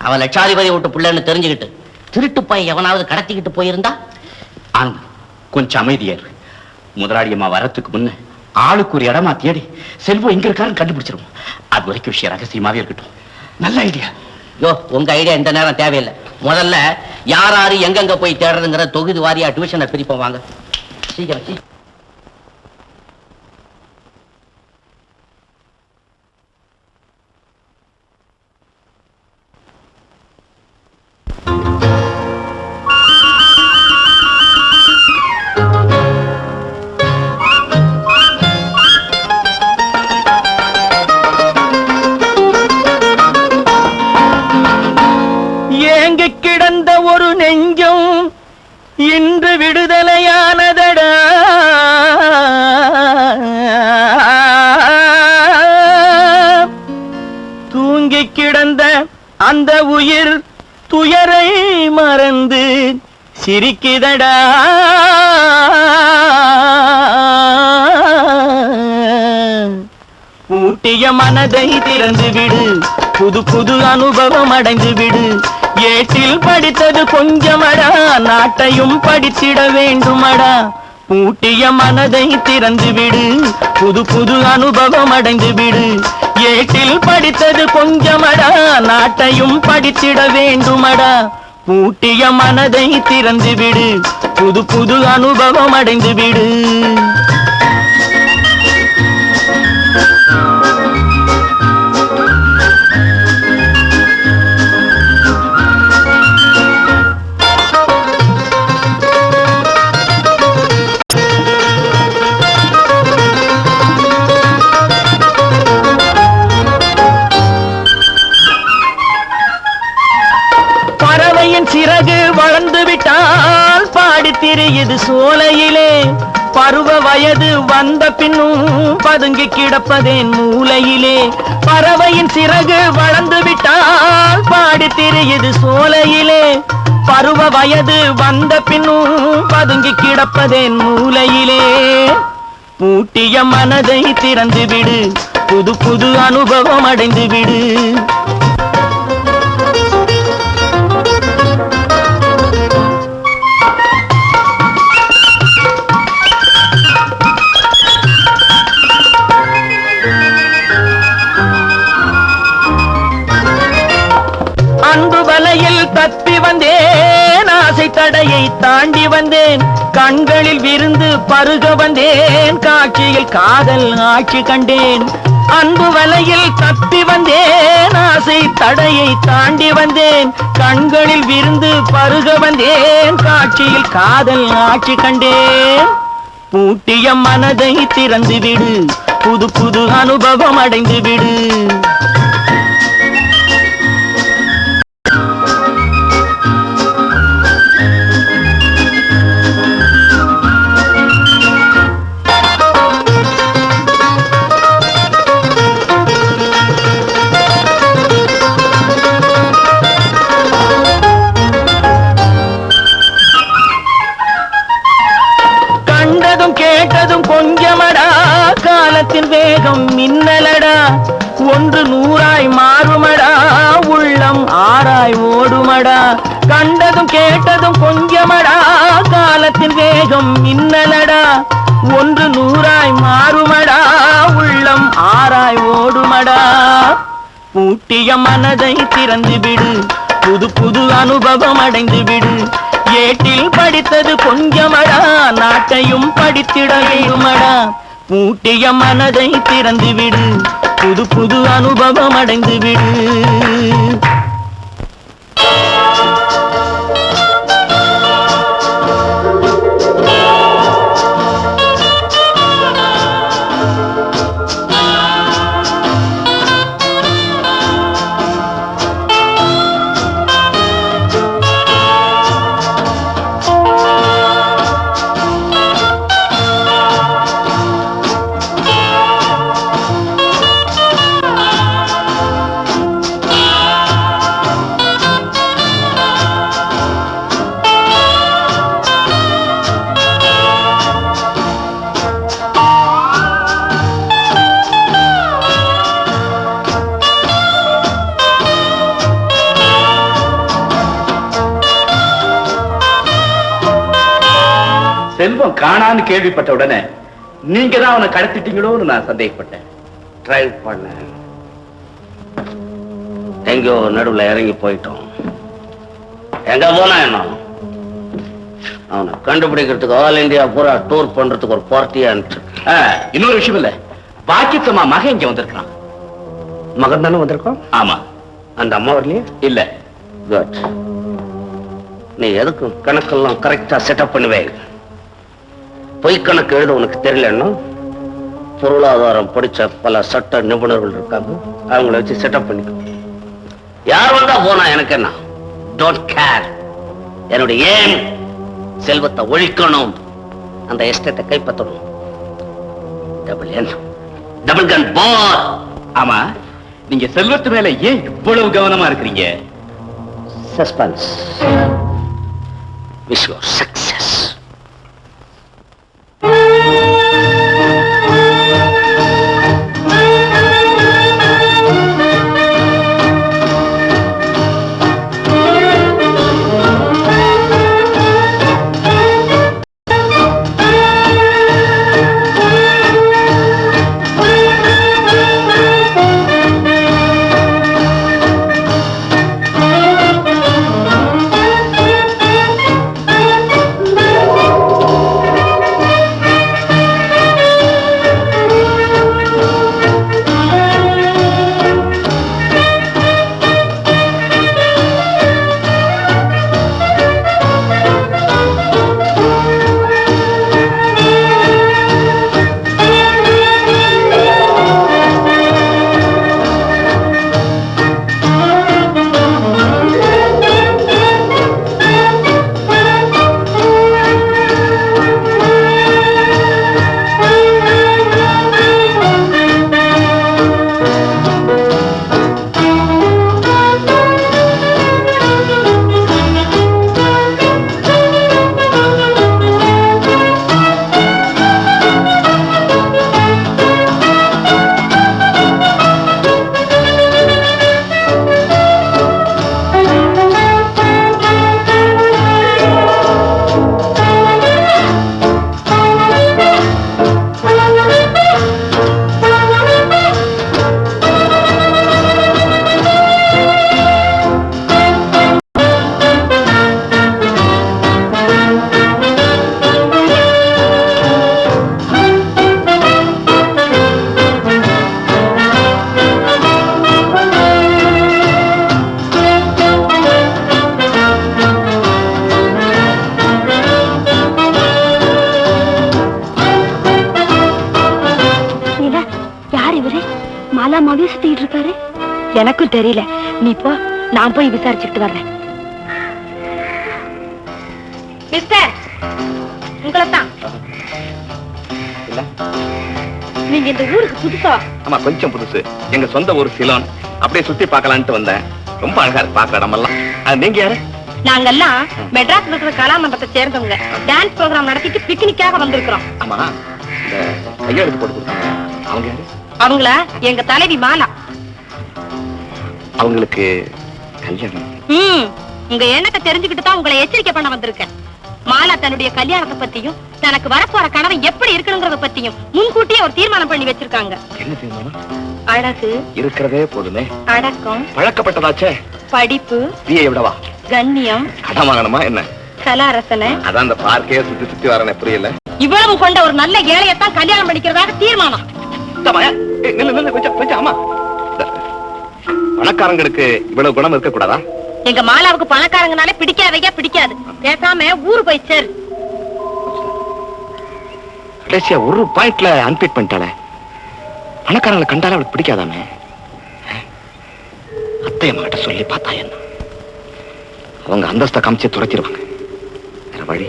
D: அவன் லட்சாதிபதி விட்டு பிள்ளைன்னு தெரிஞ்சுக்கிட்டு திருட்டு பையன் எவனாவது கடத்திக்கிட்டு போயிருந்தா?
F: ஆங்க, கொஞ்சம் அமைதியாரு. முதலாளியம்மா வரத்துக்கு முன்ன ஆளுக்கு ஒரு இடமா தேடி செல்வம் இங்க இருக்காருன்னு கண்டுபிடிச்சிருவோம். அது வரைக்கும் விஷயம் ரகசியமாவே இருக்கட்டும். நல்ல ஐடியா.
D: உங்க ஐடியா இந்த நேரம் தேவையில்லை. முதல்ல யாரு எங்கெங்க போய் தேடுறதுங்கிற தொகுதி வாரியா டிவிஷனை பிரிப்போம். வாங்க சீக்கிரம்.
A: கிடந்த ஒரு நெஞ்சம் இன்று விடுதலையானதடா. தூங்கி கிடந்த அந்த உயிர் துயரை மறந்து சிரிக்குதடா. பூட்டிய மனதை திறந்து விடு, புது புது அனுபவம் அடைந்து விடு. ஏட்டில் படித்தது கொஞ்சமடா, நாட்டையும் படித்திட வேண்டுமடா. பூட்டிய மனதை திறந்து விடு, புது புது அனுபவம் அடைந்து விடு. ஏட்டில் படித்தது கொஞ்சமடா, நாட்டையும் படித்திட வேண்டுமடா. பூட்டிய மனதை திறந்து விடு, புது புது அனுபவம் அடைந்து விடு. சிறகு வளர்ந்து விட்டால் பாடி திரியுது சோலையிலே. பருவ வயது வந்த பின்னும் பதுங்கி கிடப்பதேன் மூலையிலே. பறவையின் சிறகு வளர்ந்து விட்டால் பாடி திரியுது சோலையிலே. பருவ வயது வந்த பின்னும் பதுங்கி கிடப்பதேன் மூலையிலே. பூட்டிய மனதை திறந்து விடு, புது புது அனுபவம் அடைந்து விடு. அன்பு வலையில் தப்பி வந்தேன், ஆசை தடையை தாண்டி வந்தேன். கண்களில் விருந்து பருக வந்தேன், காட்சியில் காதல் ஆட்சி கண்டேன். அன்பு வலையில் தப்பி வந்தேன், ஆசை தடையை தாண்டி வந்தேன். கண்களில் விருந்து பருக வந்தேன், காட்சியில் காதல் ஆட்சி கண்டேன். பூட்டிய மனதை திறந்து விடு, புது புது அனுபவம் அடைந்து விடு.
H: கேட்டதும் கொஞ்சமடா காலத்தின் வேகம் மின்னலடா ஒன்று நூறாய் மாறுமடா உள்ளம் ஆராய் ஓடுமடா கண்டதும் கேட்டதும் கொஞ்சமடா காலத்தின் வேகம் மின்னலடா ஒன்று நூறாய் மாறுமடா உள்ளம் ஆராய் ஓடுமடா பூட்டிய மனதை திறந்து விடு புது புது அனுபவம் அடைந்து விடு ஏட்டில் படித்தது கொஞ்சமடா நாட்டையும் படித்திட வேண்டுமடா பூட்டிய மனதை திறந்து விடு புது புது அனுபவம் அடைந்து விடு
F: செல்வம் காணான்னு கேள்விப்பட்ட உடனே நீங்க தான் அவனை கடத்திட்டீங்களோன்னு நான் சந்தேகப்பட்டேன்.
G: ட்ரை பண்ண எங்கோ நடுவுல இறங்கி போயிட்டோம். எங்க போனா என்ன அவனை கண்டுபிடிக்கிறதுக்கு ஆல் இந்தியா பூரா டூர் பண்றதுக்கு ஒரு பார்ட்டியா
F: இன்னொரு விஷயம் இல்ல, பாக்கியத்தம்மா மகன் இங்க வந்திருக்கான்.
G: மகன் தானே வந்திருக்கோம்?
F: ஆமா.
G: அந்த அம்மா வரலையே?
F: இல்ல.
G: குட். நீ எதுக்கும் கணக்கெல்லாம் கரெக்டா செட்டப் பண்ணுவே. பொய் கணக்கு எழுத உனக்கு தெரியலன்னா பொருளாதாரம் படிச்ச பல சட்ட நிபுணர்கள் இருக்காங்க, அவங்கள வச்சு செட்டப் பண்ணிக்கோ. யார் வந்தா போனா எனக்கு என்ன, டோன்ட் கேர். என்னுடைய ஏம் செல்வத்தை ஒழிக்கணும், அந்த எஸ்டேட்டை கைப்பற்றணும். டபுள் கன் பார்.
F: ஆமா, நீங்க செல்வத்து மேல ஏன் இவ்வளவு கவனமா இருக்கிறீங்க?
G: சஸ்பென்ஸ். Wish you success.
C: எனக்கும் தெரியல, நீ போ, நான் போய் விசாரிச்சுட்டு வர்றேன். மிஸ்டர், உங்களைத்தான். நீங்க இந்த ஊருக்கு புதுசா?
E: ஆமா, கொஞ்சம் புதுசு. எங்க சொந்த ஊர் சிலோன். அப்படியே சுத்தி பார்க்கலான்ட்டு வந்தேன். ரொம்ப அழகா இருக்கு பார்க்க இடமெல்லாம். நீங்க யாரு?
C: நாங்கெல்லாம் மெட்ராஸ்ல இருக்கிற கலாமண்டத்தை சேர்ந்தவங்க. டான்ஸ் ப்ரோக்ராம் நடத்திட்டு பிக்னிக்காக வந்திருக்கிறோம்.
E: ஆமா, இந்த கையெழுத்து போட்டு கொடுத்தாங்க அவங்க யாரு?
C: அவங்கள எங்க தலைவி மாலா.
E: அவங்களுக்கு கல்யாணம்.
C: உங்க எண்ணத்தை தெரிஞ்சுக்கிட்டு தான் உங்களை எச்சரிக்கை பண்ண வந்திருக்கேன். மாலா தன்னுடைய கல்யாணத்தை பத்தியும் தனக்கு வரப்போற கணவன் எப்படி இருக்கணுங்கிறத பத்தியும் முன்கூட்டியே ஒரு தீர்மானம் பண்ணி வச்சிருக்காங்க.
E: என்ன தீர்மானம்?
C: அழகு
E: இருக்கிறதே போதுமே.
C: அடக்கம்
E: பழக்கப்பட்டதாச்சே.
C: படிப்பு
E: பிஏ விடவா?
C: கண்ணியம்
E: கடன் வாங்கணுமா என்ன?
C: கலாரசனை.
E: அதான் அந்த பார்க்கே சுத்தி சுத்தி வரனே புரியல.
C: இவ்வளவு கொண்ட ஒரு நல்ல ஏழையத்தான் கல்யாணம் பண்ணிக்கிறதாக தீர்மானம்.
E: பணக்காரங்களுக்கு இவ்வளவு குணம் இருக்க கூடாதா?
C: எங்க மாலாவுக்கு பணக்காரங்கனாலே பிடிக்காதையா பிடிக்காது. பேசாம ஊரு போய் சேரு.
E: கடைசியா ஒரு பாயிண்ட்ல அன்பீட் பண்ணிட்டாளே. பணக்காரங்களை கண்டாலே அவளுக்கு பிடிக்காதாமே. அத்தையம்மா கிட்ட சொல்லி பார்த்தா என்ன? அவங்க அந்தஸ்தை காமிச்சு துரைச்சிருவாங்க. வேற வழி.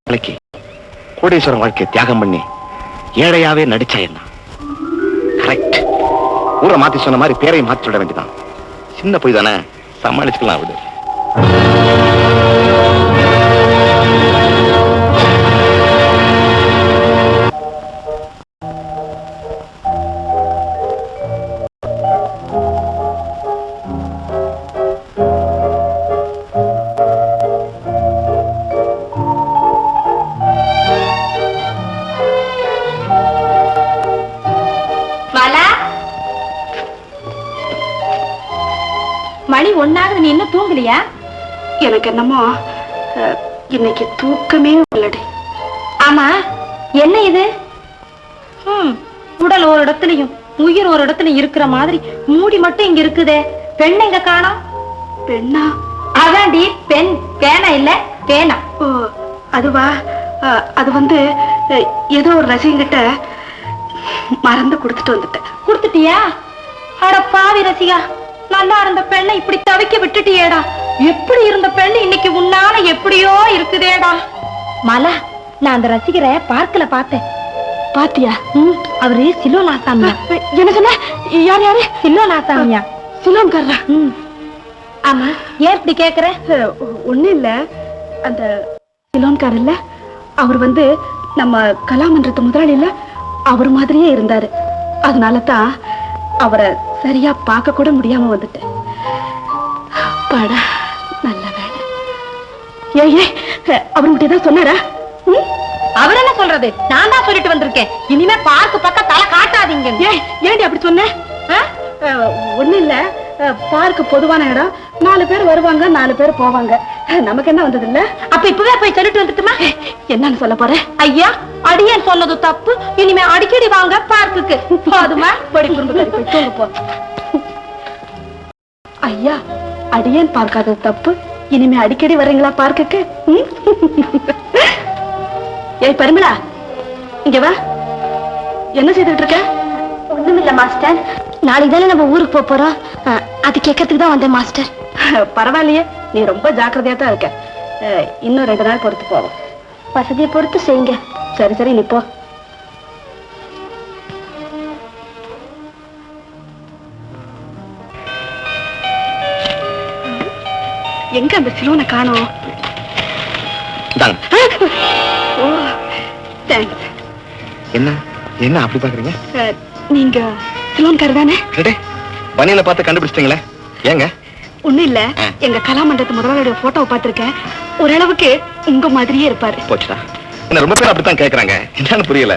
E: நாளைக்கு கோடீஸ்வரன் வாழ்க்கையை தியாகம் பண்ணி ஏழையாவே நடிச்சா என்ன? கரெக்ட். ஊரை மாத்தி சொன்ன மாதிரி பேரை மாத்தி விட வேண்டியதான். சின்ன போய் தானே, சமாளிச்சுக்கலாம். விடு.
C: மணி ஒன்னாவது, நீ இன்னும் தூங்கலையா?
B: எனக்கு என்னமோ இன்னைக்கு தூக்கமே இல்லடி.
C: ஆமா, என்ன இது? உடல் ஒரு இடத்துலயும் உயிர் ஒரு இடத்துலயும் இருக்கிற மாதிரி மூடி மட்டும் இங்க இருக்குதே. பெண் எங்க காணோம்?
B: பெண்ணா?
C: அதாண்டி பெண். பேனா இல்ல, பேனா.
B: ஓ, அதுவா? அது வந்து ஏதோ ஒரு ரசிகிட்ட மறந்து கொடுத்துட்டு வந்துட்டேன்.
C: கொடுத்துட்டியா? அட பாவி ரசிகா, நல்லா இருந்த பெண்ணை இப்படி தவிக்க விட்டுட்டியேடா. எப்படி இருந்த பெண்ணு இன்னைக்கு உன்னால எப்படியோ இருக்குதேடா. மாலா, நான் அந்த ரசிகரை பார்க்கல பார்த்தேன்.
B: பாத்தியா?
C: அவரு சிலோனாசாமியா.
B: என்ன சொன்ன? யார் யாரு?
C: சிலோனாசாமியா.
B: சிலோன்காரரா?
C: ஆமா, ஏன் இப்படி கேக்குற?
B: ஒண்ணு இல்ல, அந்த சிலோன்கார் இல்ல, அவர் வந்து நம்ம கலாமன்றத்து முதலாளி இல்ல, அவர் மாதிரியே இருந்தாரு. அதனால தான் அவரை சரியா பார்க்க கூட முடியாம வந்துட்டேன். பாடா, நல்ல வேலை. ஏய், அவர்கிட்ட தான் சொன்னாரா?
C: அவர் என்ன சொல்றது? நான் தான் சொல்லிட்டு வந்திருக்கேன். இனிமே பார்க்கு பக்கம் தலை காட்டாதீங்க.
B: ஏண்டி அப்படி சொன்ன? ஒண்ணு இல்ல, பார்க்கு பொதுவான இடம். 4 பேர் வருவாங்க, 4 பேர் போவாங்க. நமக்கு என்ன வந்தது இல்ல?
C: அப்ப இப்பவே போய் சொல்லிட்டு வந்துட்டுமா?
B: என்னன்னு சொல்ல போற?
C: ஐயா, அடியேன் சொன்னது தப்பு. இனிமே அடிக்கடி வாங்க பார்க்குக்கு. போதுமா?
B: படி குறும்பு போய் தூங்க போ. ஐயா, அடியேன் பார்க்காதது தப்பு. இனிமே அடிக்கடி வர்றீங்களா பார்க்குக்கு? ஏய் பரிமளா, இங்க வா. என்ன செய்துட்டு இருக்க?
C: ஒண்ணுமில்ல மாஸ்டர். நாளைக்கு தானே நம்ம ஊருக்கு போறோம். அது கேட்கறதுக்கு தான் வந்தேன் மாஸ்டர்.
B: பரவாயில்லையே, நீ ரொம்ப ஜாக்கிரதையா தான் இருக்க. இன்னும் 2 நாள் பொறுத்து போவோம்.
C: வசதியை பொறுத்து செய்யுங்க.
B: சரி சரி, நீ போ. எங்க அந்த சிலோனை காணோம்? ஓ, தேங்க்ஸ்.
E: என்ன என்ன அப்படி பாக்குறீங்க?
B: நீங்க சிலோன்கார் தானே?
E: பனியனை பார்த்து கண்டுபிடிச்சிட்டீங்களே, ஏங்க?
B: ஒண்ணும் இல்ல, எங்க கலாமண்டலத்து முதலாளியோட போட்டோவை பார்த்திருக்கேன். ஓரளவுக்கு உங்க மாதிரியே இருப்பாரு.
E: போச்சுடா. என்ன ரொம்ப பேர் அப்படித்தான் கேக்குறாங்க, என்னன்னு புரியல.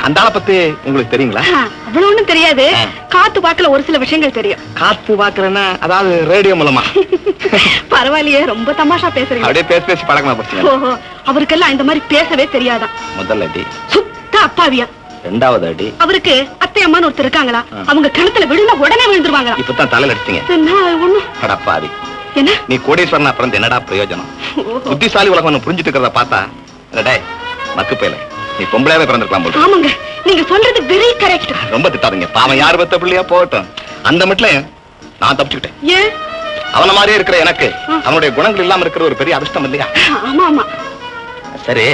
E: அந்த ஆளை பத்தி உங்களுக்கு தெரியுங்களா?
B: அவ்வளவு ஒண்ணும் தெரியாது. காத்து வாக்குல ஒரு சில விஷயங்கள் தெரியும்.
E: காத்து வாக்குறேன்னா அதாவது ரேடியோ மூலமா?
B: பரவாயில்லையே, ரொம்ப தமாஷா பேசுறீங்க.
E: அப்படியே பேசி பழக்கமா போச்சுங்க.
B: ஓஹோ, அவருக்கெல்லாம் இந்த மாதிரி பேசவே தெரியாதான்.
E: முதல் அடி
B: சுத்த அப்பாவியா.
E: 2வது அடி
B: அவருக்கு அத்தை அம்மான்னு ஒருத்தர் இருக்காங்களா, அவங்க கிணத்துல விழுந்தா உடனே விழுந்துருவாங்களா.
E: இப்பதான் தலையில அடிச்சீங்க.
B: ஒண்ணு
E: அடப்பாவி,
B: என்ன
E: நீ கோடீஸ்வரனா பிறந்து என்னடா பிரயோஜனம்? புத்திசாலி உலகம் புரிஞ்சுட்டு இருக்கிறத பார்த்தா மக்கு பேல நீ பொம்பளையாவே பிறந்திருக்கலாம் போல.
B: ஆமாங்க, நீங்க சொல்றது வெரி கரெக்ட்.
E: ரொம்ப திட்டாதீங்க, பாவம் யாரு பத்த பிள்ளையா போகட்டும். அந்த மட்டும் நான் தப்பிச்சுக்கிட்டேன்.
B: ஏன்?
E: அவன மாதிரியே இருக்கிற எனக்கு அவனுடைய குணங்கள் இல்லாம இருக்கிற ஒரு பெரிய அதிர்ஷ்டம் இல்லையா?
B: ஆமா ஆமா.
E: சரி,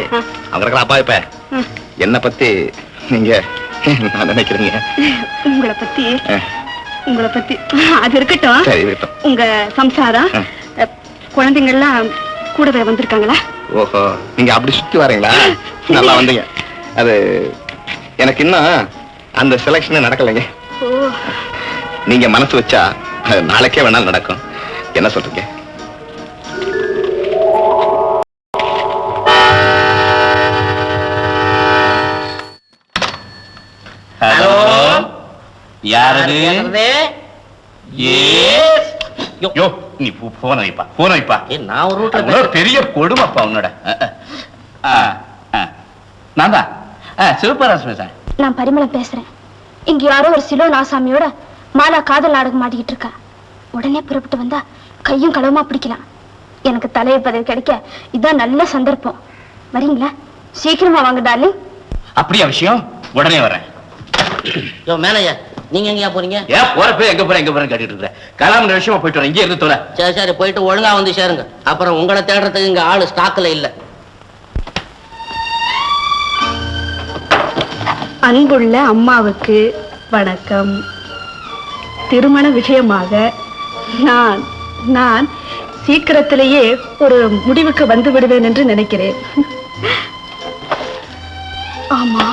E: அவங்க இருக்கிற அப்பா இப்ப என்ன பத்தி நீங்க நான் நினைக்கிறீங்க?
B: உங்களை பத்தி அது இருக்கட்டும்.
E: சரி, இருக்கட்டும்.
B: உங்க சம்சாரம் குழந்தைங்கள்லாம் கூடவே வந்திருக்காங்களா?
E: ஓஹோ, நீங்க அப்படி சுத்தி வரீங்களா? நல்லா வந்தீங்க. அது எனக்கு இன்னும் அந்த செலக்ஷனே நடக்கலைங்க. நீங்க மனசு வச்சா அது நாளைக்கே வேணாலும் நடக்கும். என்ன சொல்றீங்க?
F: ஹலோ, யாரு? யோ, நீ போன வைப்பா.
G: நான் ஒரு
F: அவ்வளவு பெரிய கொடுமைப்பா உன்னோட. நான் தான் சிவபராசன் பேசுறேன்.
C: நான் பரிமளம் பேசுறேன். இங்க யாரோ ஒரு சிலோ நாசாமியோட மாலா காதல் நாடகம் மாட்டிக்கிட்டு இருக்கா. உடனே புறப்பட்டு வந்தா கையும் களவுமா பிடிக்கலாம். எனக்கு தலையை பதவி கிடைக்க இதான் நல்ல சந்தர்ப்பம். வரீங்களா? சீக்கிரமா வாங்க டார்லிங்.
F: அப்படியா விஷயம்? உடனே வரேன்.
G: மேனேஜர், நீங்க எங்கயா போறீங்க?
F: ஏன் போறப்ப எங்க போறேன் கேட்டுட்டு இருக்கேன். கலாம் விஷயமா போயிட்டு வரேன். இங்கே இருந்து தொலை.
G: சரி போயிட்டு ஒழுங்கா வந்து சேருங்க. அப்புறம் உங்களை தேடுறதுக்கு இங்க ஆளு ஸ்டாக்ல இல்ல.
C: அன்புள்ள அம்மாவுக்கு வணக்கம். திருமண விஷயமாக நான் சீக்கிரத்திலேயே ஒரு முடிவுக்கு வந்து விடுவேன் என்று நினைக்கிறேன். ஆமா,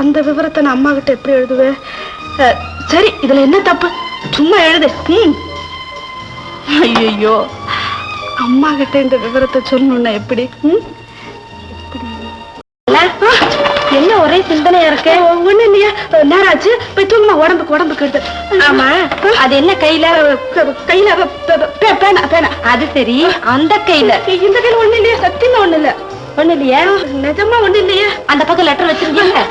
C: அந்த விவரத்தை நான் அம்மா கிட்ட எப்படி எழுதுவேன்? சரி, இதுல என்ன தப்பு? சும்மா எழுது. ஐயோ, அம்மா கிட்ட இந்த விவரத்தை சொல்லணும்னா எப்படி? என்ன ஒரே சிந்தனையா இருக்கு? ஒண்ணு இல்லையா, நேராச்சு போய் தூங்குமா. உடம்புக்கு கெடுது. ஆமா, அது என்ன கையில பேனா? அது சரி, அந்த கையில. இந்த கையில ஒண்ணு இல்லையா? சத்தியமா ஒண்ணு இல்ல. ஒண்ணு இல்லையா? நிஜமா ஒண்ணு இல்லையா? அந்த பக்கம் லெட்டர் வச்சிருக்கீங்க.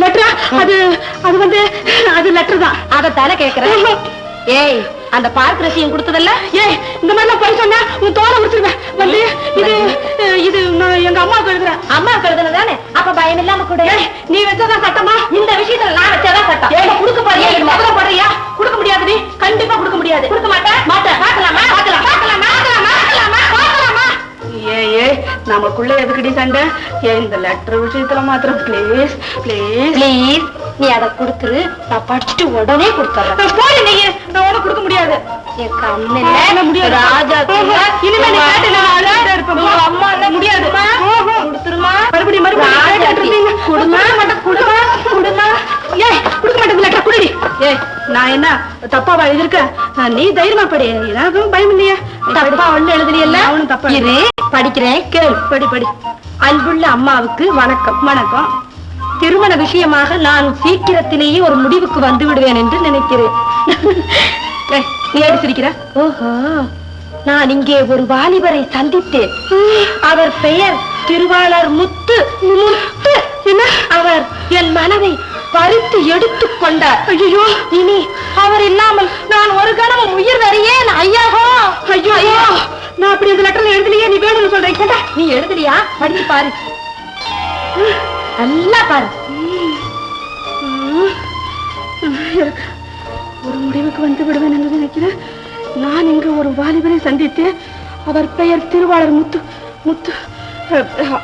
C: லெட்டரா? அது வந்து அது லெட்டர் தான். அதத்தால கேக்குறேன். ஏய், அந்த பார்க் ரசியம் கொடுத்ததல்ல? ஏய், இந்த மாதிரி போய் சொன்னா உன் தோலை உரிச்சிருவேன். வந்து இது நான் எங்க அம்மாவுக்கு எழுதுறேன். அம்மாவுக்கு எழுதுனதானே? அப்ப பயம் இல்லாம கூட. நீ வச்சதான் சட்டமா? இந்த விஷயத்துல நான் வச்சதான் சட்டம். ஏய், கொடுக்க போறியா? முதல்ல போடுறியா? கொடுக்க முடியாது. நீ கண்டிப்பா கொடுக்க முடியாது. கொடுக்க மாட்டேன். பார்க்கலாமா? ஏ நமக்குள்ள எதுக்கடி சண்டை? இந்த லெட்டர் விஷயத்துல மாத்திரம் ப்ளீஸ் நீ அதை கொடுத்துரு. நான் படிச்சுட்டு உடனே கொடுத்துறேன். போய் நீ, நான் உனக்கு கொடுக்க முடியாது. என் கண்ணு முடியாது. ராஜா இனிமே நீ கேட்டு அம்மா முடியாது. கொடுத்துருமா. மறுபடியும் கொடுமா கொடுமா. ஏய், கொடுக்க மாட்டேங்குது லெட்டர். குடி. ஏய், நான் என்ன தப்பாவா எழுதிருக்கேன்? நீ தைரியமா படி. ஏதாவது பயம் இல்லையா? தப்பா ஒண்ணு எழுதுறியல்ல? அவனும் தப்பா இரு. படிக்கிறேன், கேள். படி. அன்புள்ள அம்மாவுக்கு வணக்கம். திருமண விஷயமாக நான் சீக்கிரத்திலேயே ஒரு முடிவுக்கு வந்து விடுவேன் என்று நினைக்கிறேன். நீ அடிச்சிருக்கிற? ஓஹோ, நான் இங்கே ஒரு வாலிபரை சந்தித்தேன். அவர் பெயர் திருவாளர் முத்து. என்ன? அவர் என் மனதை பறித்து எடுத்துக் கொண்டார். ஐயோ, இனி அவர் இல்லாமல் நான் ஒரு கணம் உயிர் வரையேன். ஐயாஹோ, ஐயோ, நான் அப்படி அந்த லெட்டர்ல எழுதலையே. நீ வேணும்னு சொல்றேன். நீ எழுதலையா? படிச்சு பாரு, நல்லா பாரு. ஒரு முடிவுக்கு வந்து விடுவேன் என்று நினைக்கிறேன். நான் இங்கு ஒரு வாலிபரை சந்தித்தேன். அவர் பெயர் திருவாளர் முத்து.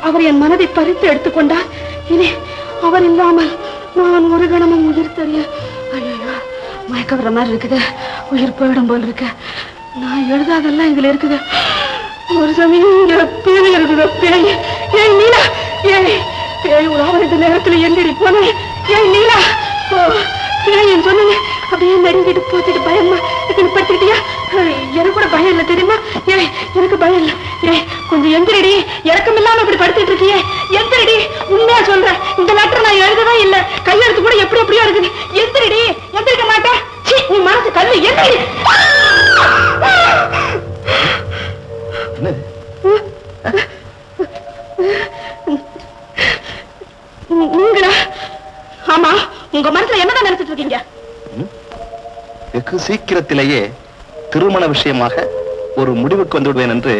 C: அவர் என் மனதை பறித்து எடுத்துக்கொண்டார். இனி அவர் இல்லாமல் நான் ஒரு கணமும் உயிர் தெரிய. ஐயோ, மயக்க வர மாதிரி இருக்குது. உயிர் போயிடும் போல் இருக்கு. நான் எழுதாதெல்லாம் இதுல இருக்குது. ஒரு சமயம் இங்க பேய் இருக்குது. பேய். ஏய் நீலா, பேய் உலாவ இந்த நேரத்துல எங்கடி போன? ஏய் நீலா, பேய் சொன்னீங்க. அப்படியே நடுங்கிட்டு போச்சுட்டு பயமா படுத்துக்கிட்டியா? எனக்கு கூட பயம் இல்லை தெரியுமா? ஏய், எனக்கு பயம் இல்லை. ஏய், கொஞ்சம் எந்திரடி. இறக்கம் இல்லாம இப்படி படுத்துட்டு இருக்கியே, எந்திரடி. உண்மையா சொல்றேன், இந்த லெட்டர் நான் எழுதவே இல்லை. கையெழுத்து கூட எப்படியோ இருக்குது. எந்திரடி. எந்திரிக்க மாட்டேன். நீ மனசு கல்லு. எந்திரி. நீங்களா? ஆமா, உங்க மனசுல என்னதான் நினைச்சிட்டு இருக்கீங்க?
E: வெகு சீக்கிரத்திலேயே திருமண விஷயமாக ஒரு முடிவுக்கு வந்து விடுவேன் என்று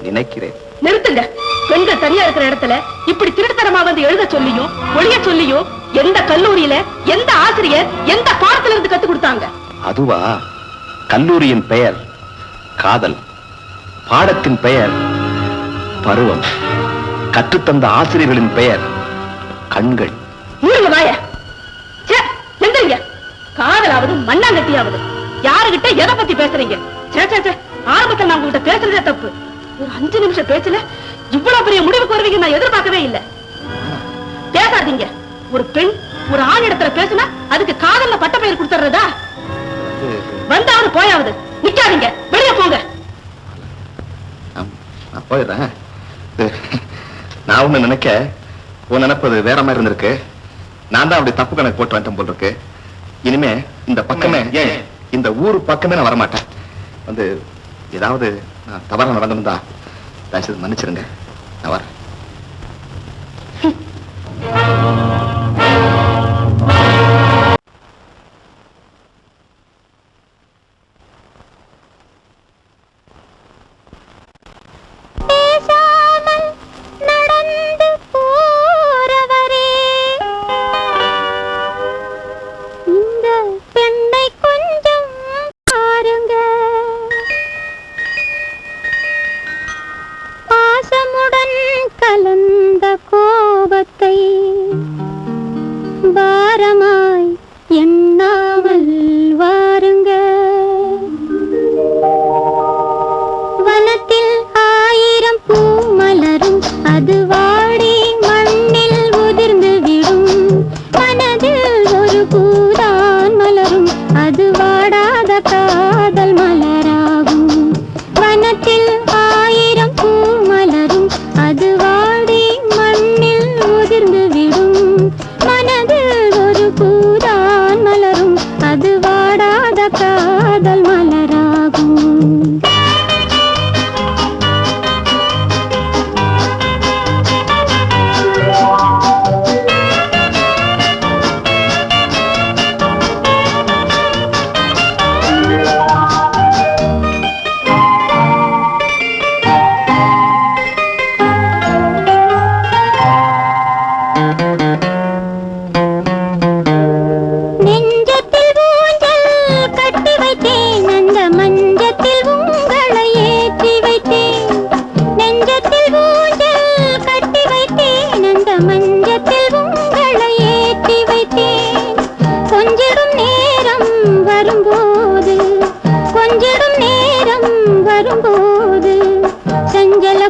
E: நினைக்கிறேன்.
C: நிறுத்துங்க. பெண்கள் தனியா இருக்கிற இடத்துல இப்படி திருட்டுத்தனமா வந்து எழுத சொல்லியும் ஒளிய சொல்லியும் எந்த கல்லூரியில எந்த ஆசிரியர் எந்த பாடத்துல இருந்து கத்து கொடுத்தாங்க?
E: அதுவா? கல்லூரியின் பெயர் காதல், பாடத்தின் பெயர் பருவம், கற்றுத்தந்த ஆசிரியர்களின் பெயர் கண்கள்.
C: மூடுங்க வாய. எந்திரிங்க. காதலாவது மண்ணாங்கட்டியாவது யாருகிட்ட எதை பத்தி பேசுறீங்க? ஆரம்பத்தில் நான் உங்ககிட்ட பேசுறதே தப்பு. ஒரு 5 நிமிஷம் பேச்சுல இவ்வளவு பெரிய முடிவுக்கு வருவீங்க நான் எதிர்பார்க்கவே தேவை இல்லை. பேசாதீங்க. ஒரு பெண் ஒரு ஆண் இடத்துல பேசுனா அதுக்கு காதல்ல பட்ட பெயர் கொடுத்துறதா? வந்தாவது போயாவது நிக்காதீங்க, வெளியே போங்க.
E: நான் போயிடுறேன். நான் ஒண்ணு நினைக்க உன் நினைப்பது வேற மாதிரி இருந்திருக்கு. நான் தான் அப்படி தப்பு கணக்கு போட்டு வந்துட்டேன் போல் இருக்கு. இனிமே இந்த பக்கமே இந்த ஊர் பக்கமே நான் வரமாட்டேன். வந்து ஏதாவது நான் தவறா நடந்திருந்தா தயவுசெய்து மன்னிச்சிருங்க. நான் வரேன்.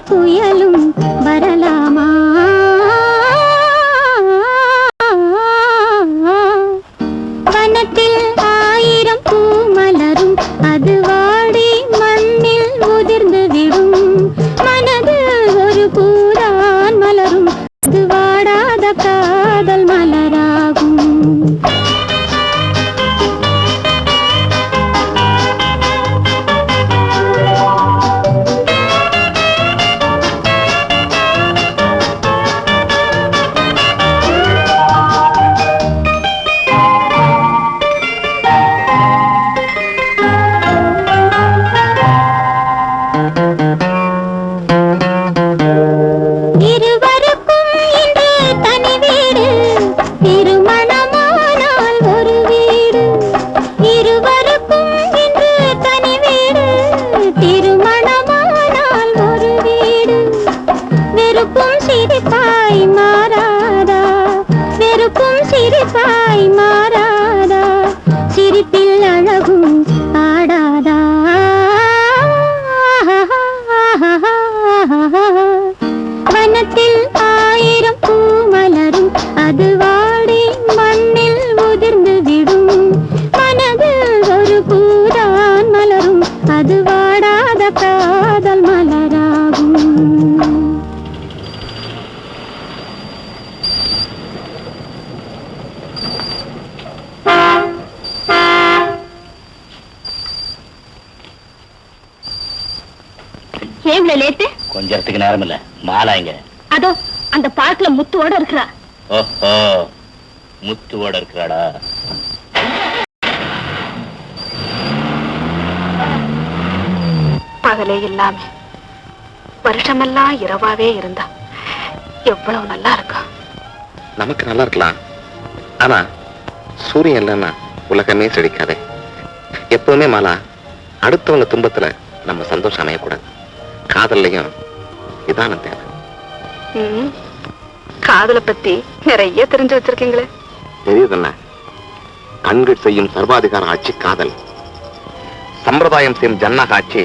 I: புயலும் வரலாமா? வனத்தில் 1000 பூ மலரும், அது வாடி மண்ணில் உதிர்ந்து விடும். மனது ஒரு பூதான் மலரும், அது வாடாத காதல் மலராகும். சிரிப்பில் அழகும் ஆடாதா? வனத்தில் 1000 பூ மலரும், அது வாடி மண்ணில் உதிர்ந்து விடும். மனது ஒரு பூதான் மலரும், அது வாடாத காதல் மலராகும்.
G: கொஞ்சத்துக்கு நேரம் இல்ல, மாலாங்க
C: அதோ அந்த பார்க்ல முத்துவோட இருக்கிறா.
G: ஓஹோ, முத்துவோட இருக்கிறாடா?
C: பகலே இல்லாம வருஷமெல்லாம் இரவாவே இருந்தா எவ்வளவு நல்லா இருக்கும்.
E: நமக்கு நல்லா இருக்கலாம், ஆனா சூரியன் இல்லைன்னா உலகமே செழிக்காதே. எப்பவுமே மாலா, அடுத்தவங்க துன்பத்துல நம்ம சந்தோஷம் அமையக்கூடாது. காதல்லையும் இதான தேவை.
C: காதலை பத்தி நிறைய தெரிஞ்சு வச்சிருக்கீங்களே.
E: தெரியுதுண்ணா, கண்கள் செய்யும் சர்வாதிகார ஆட்சி காதல், சம்பிரதாயம் செய்யும் ஜன்னக ஆட்சி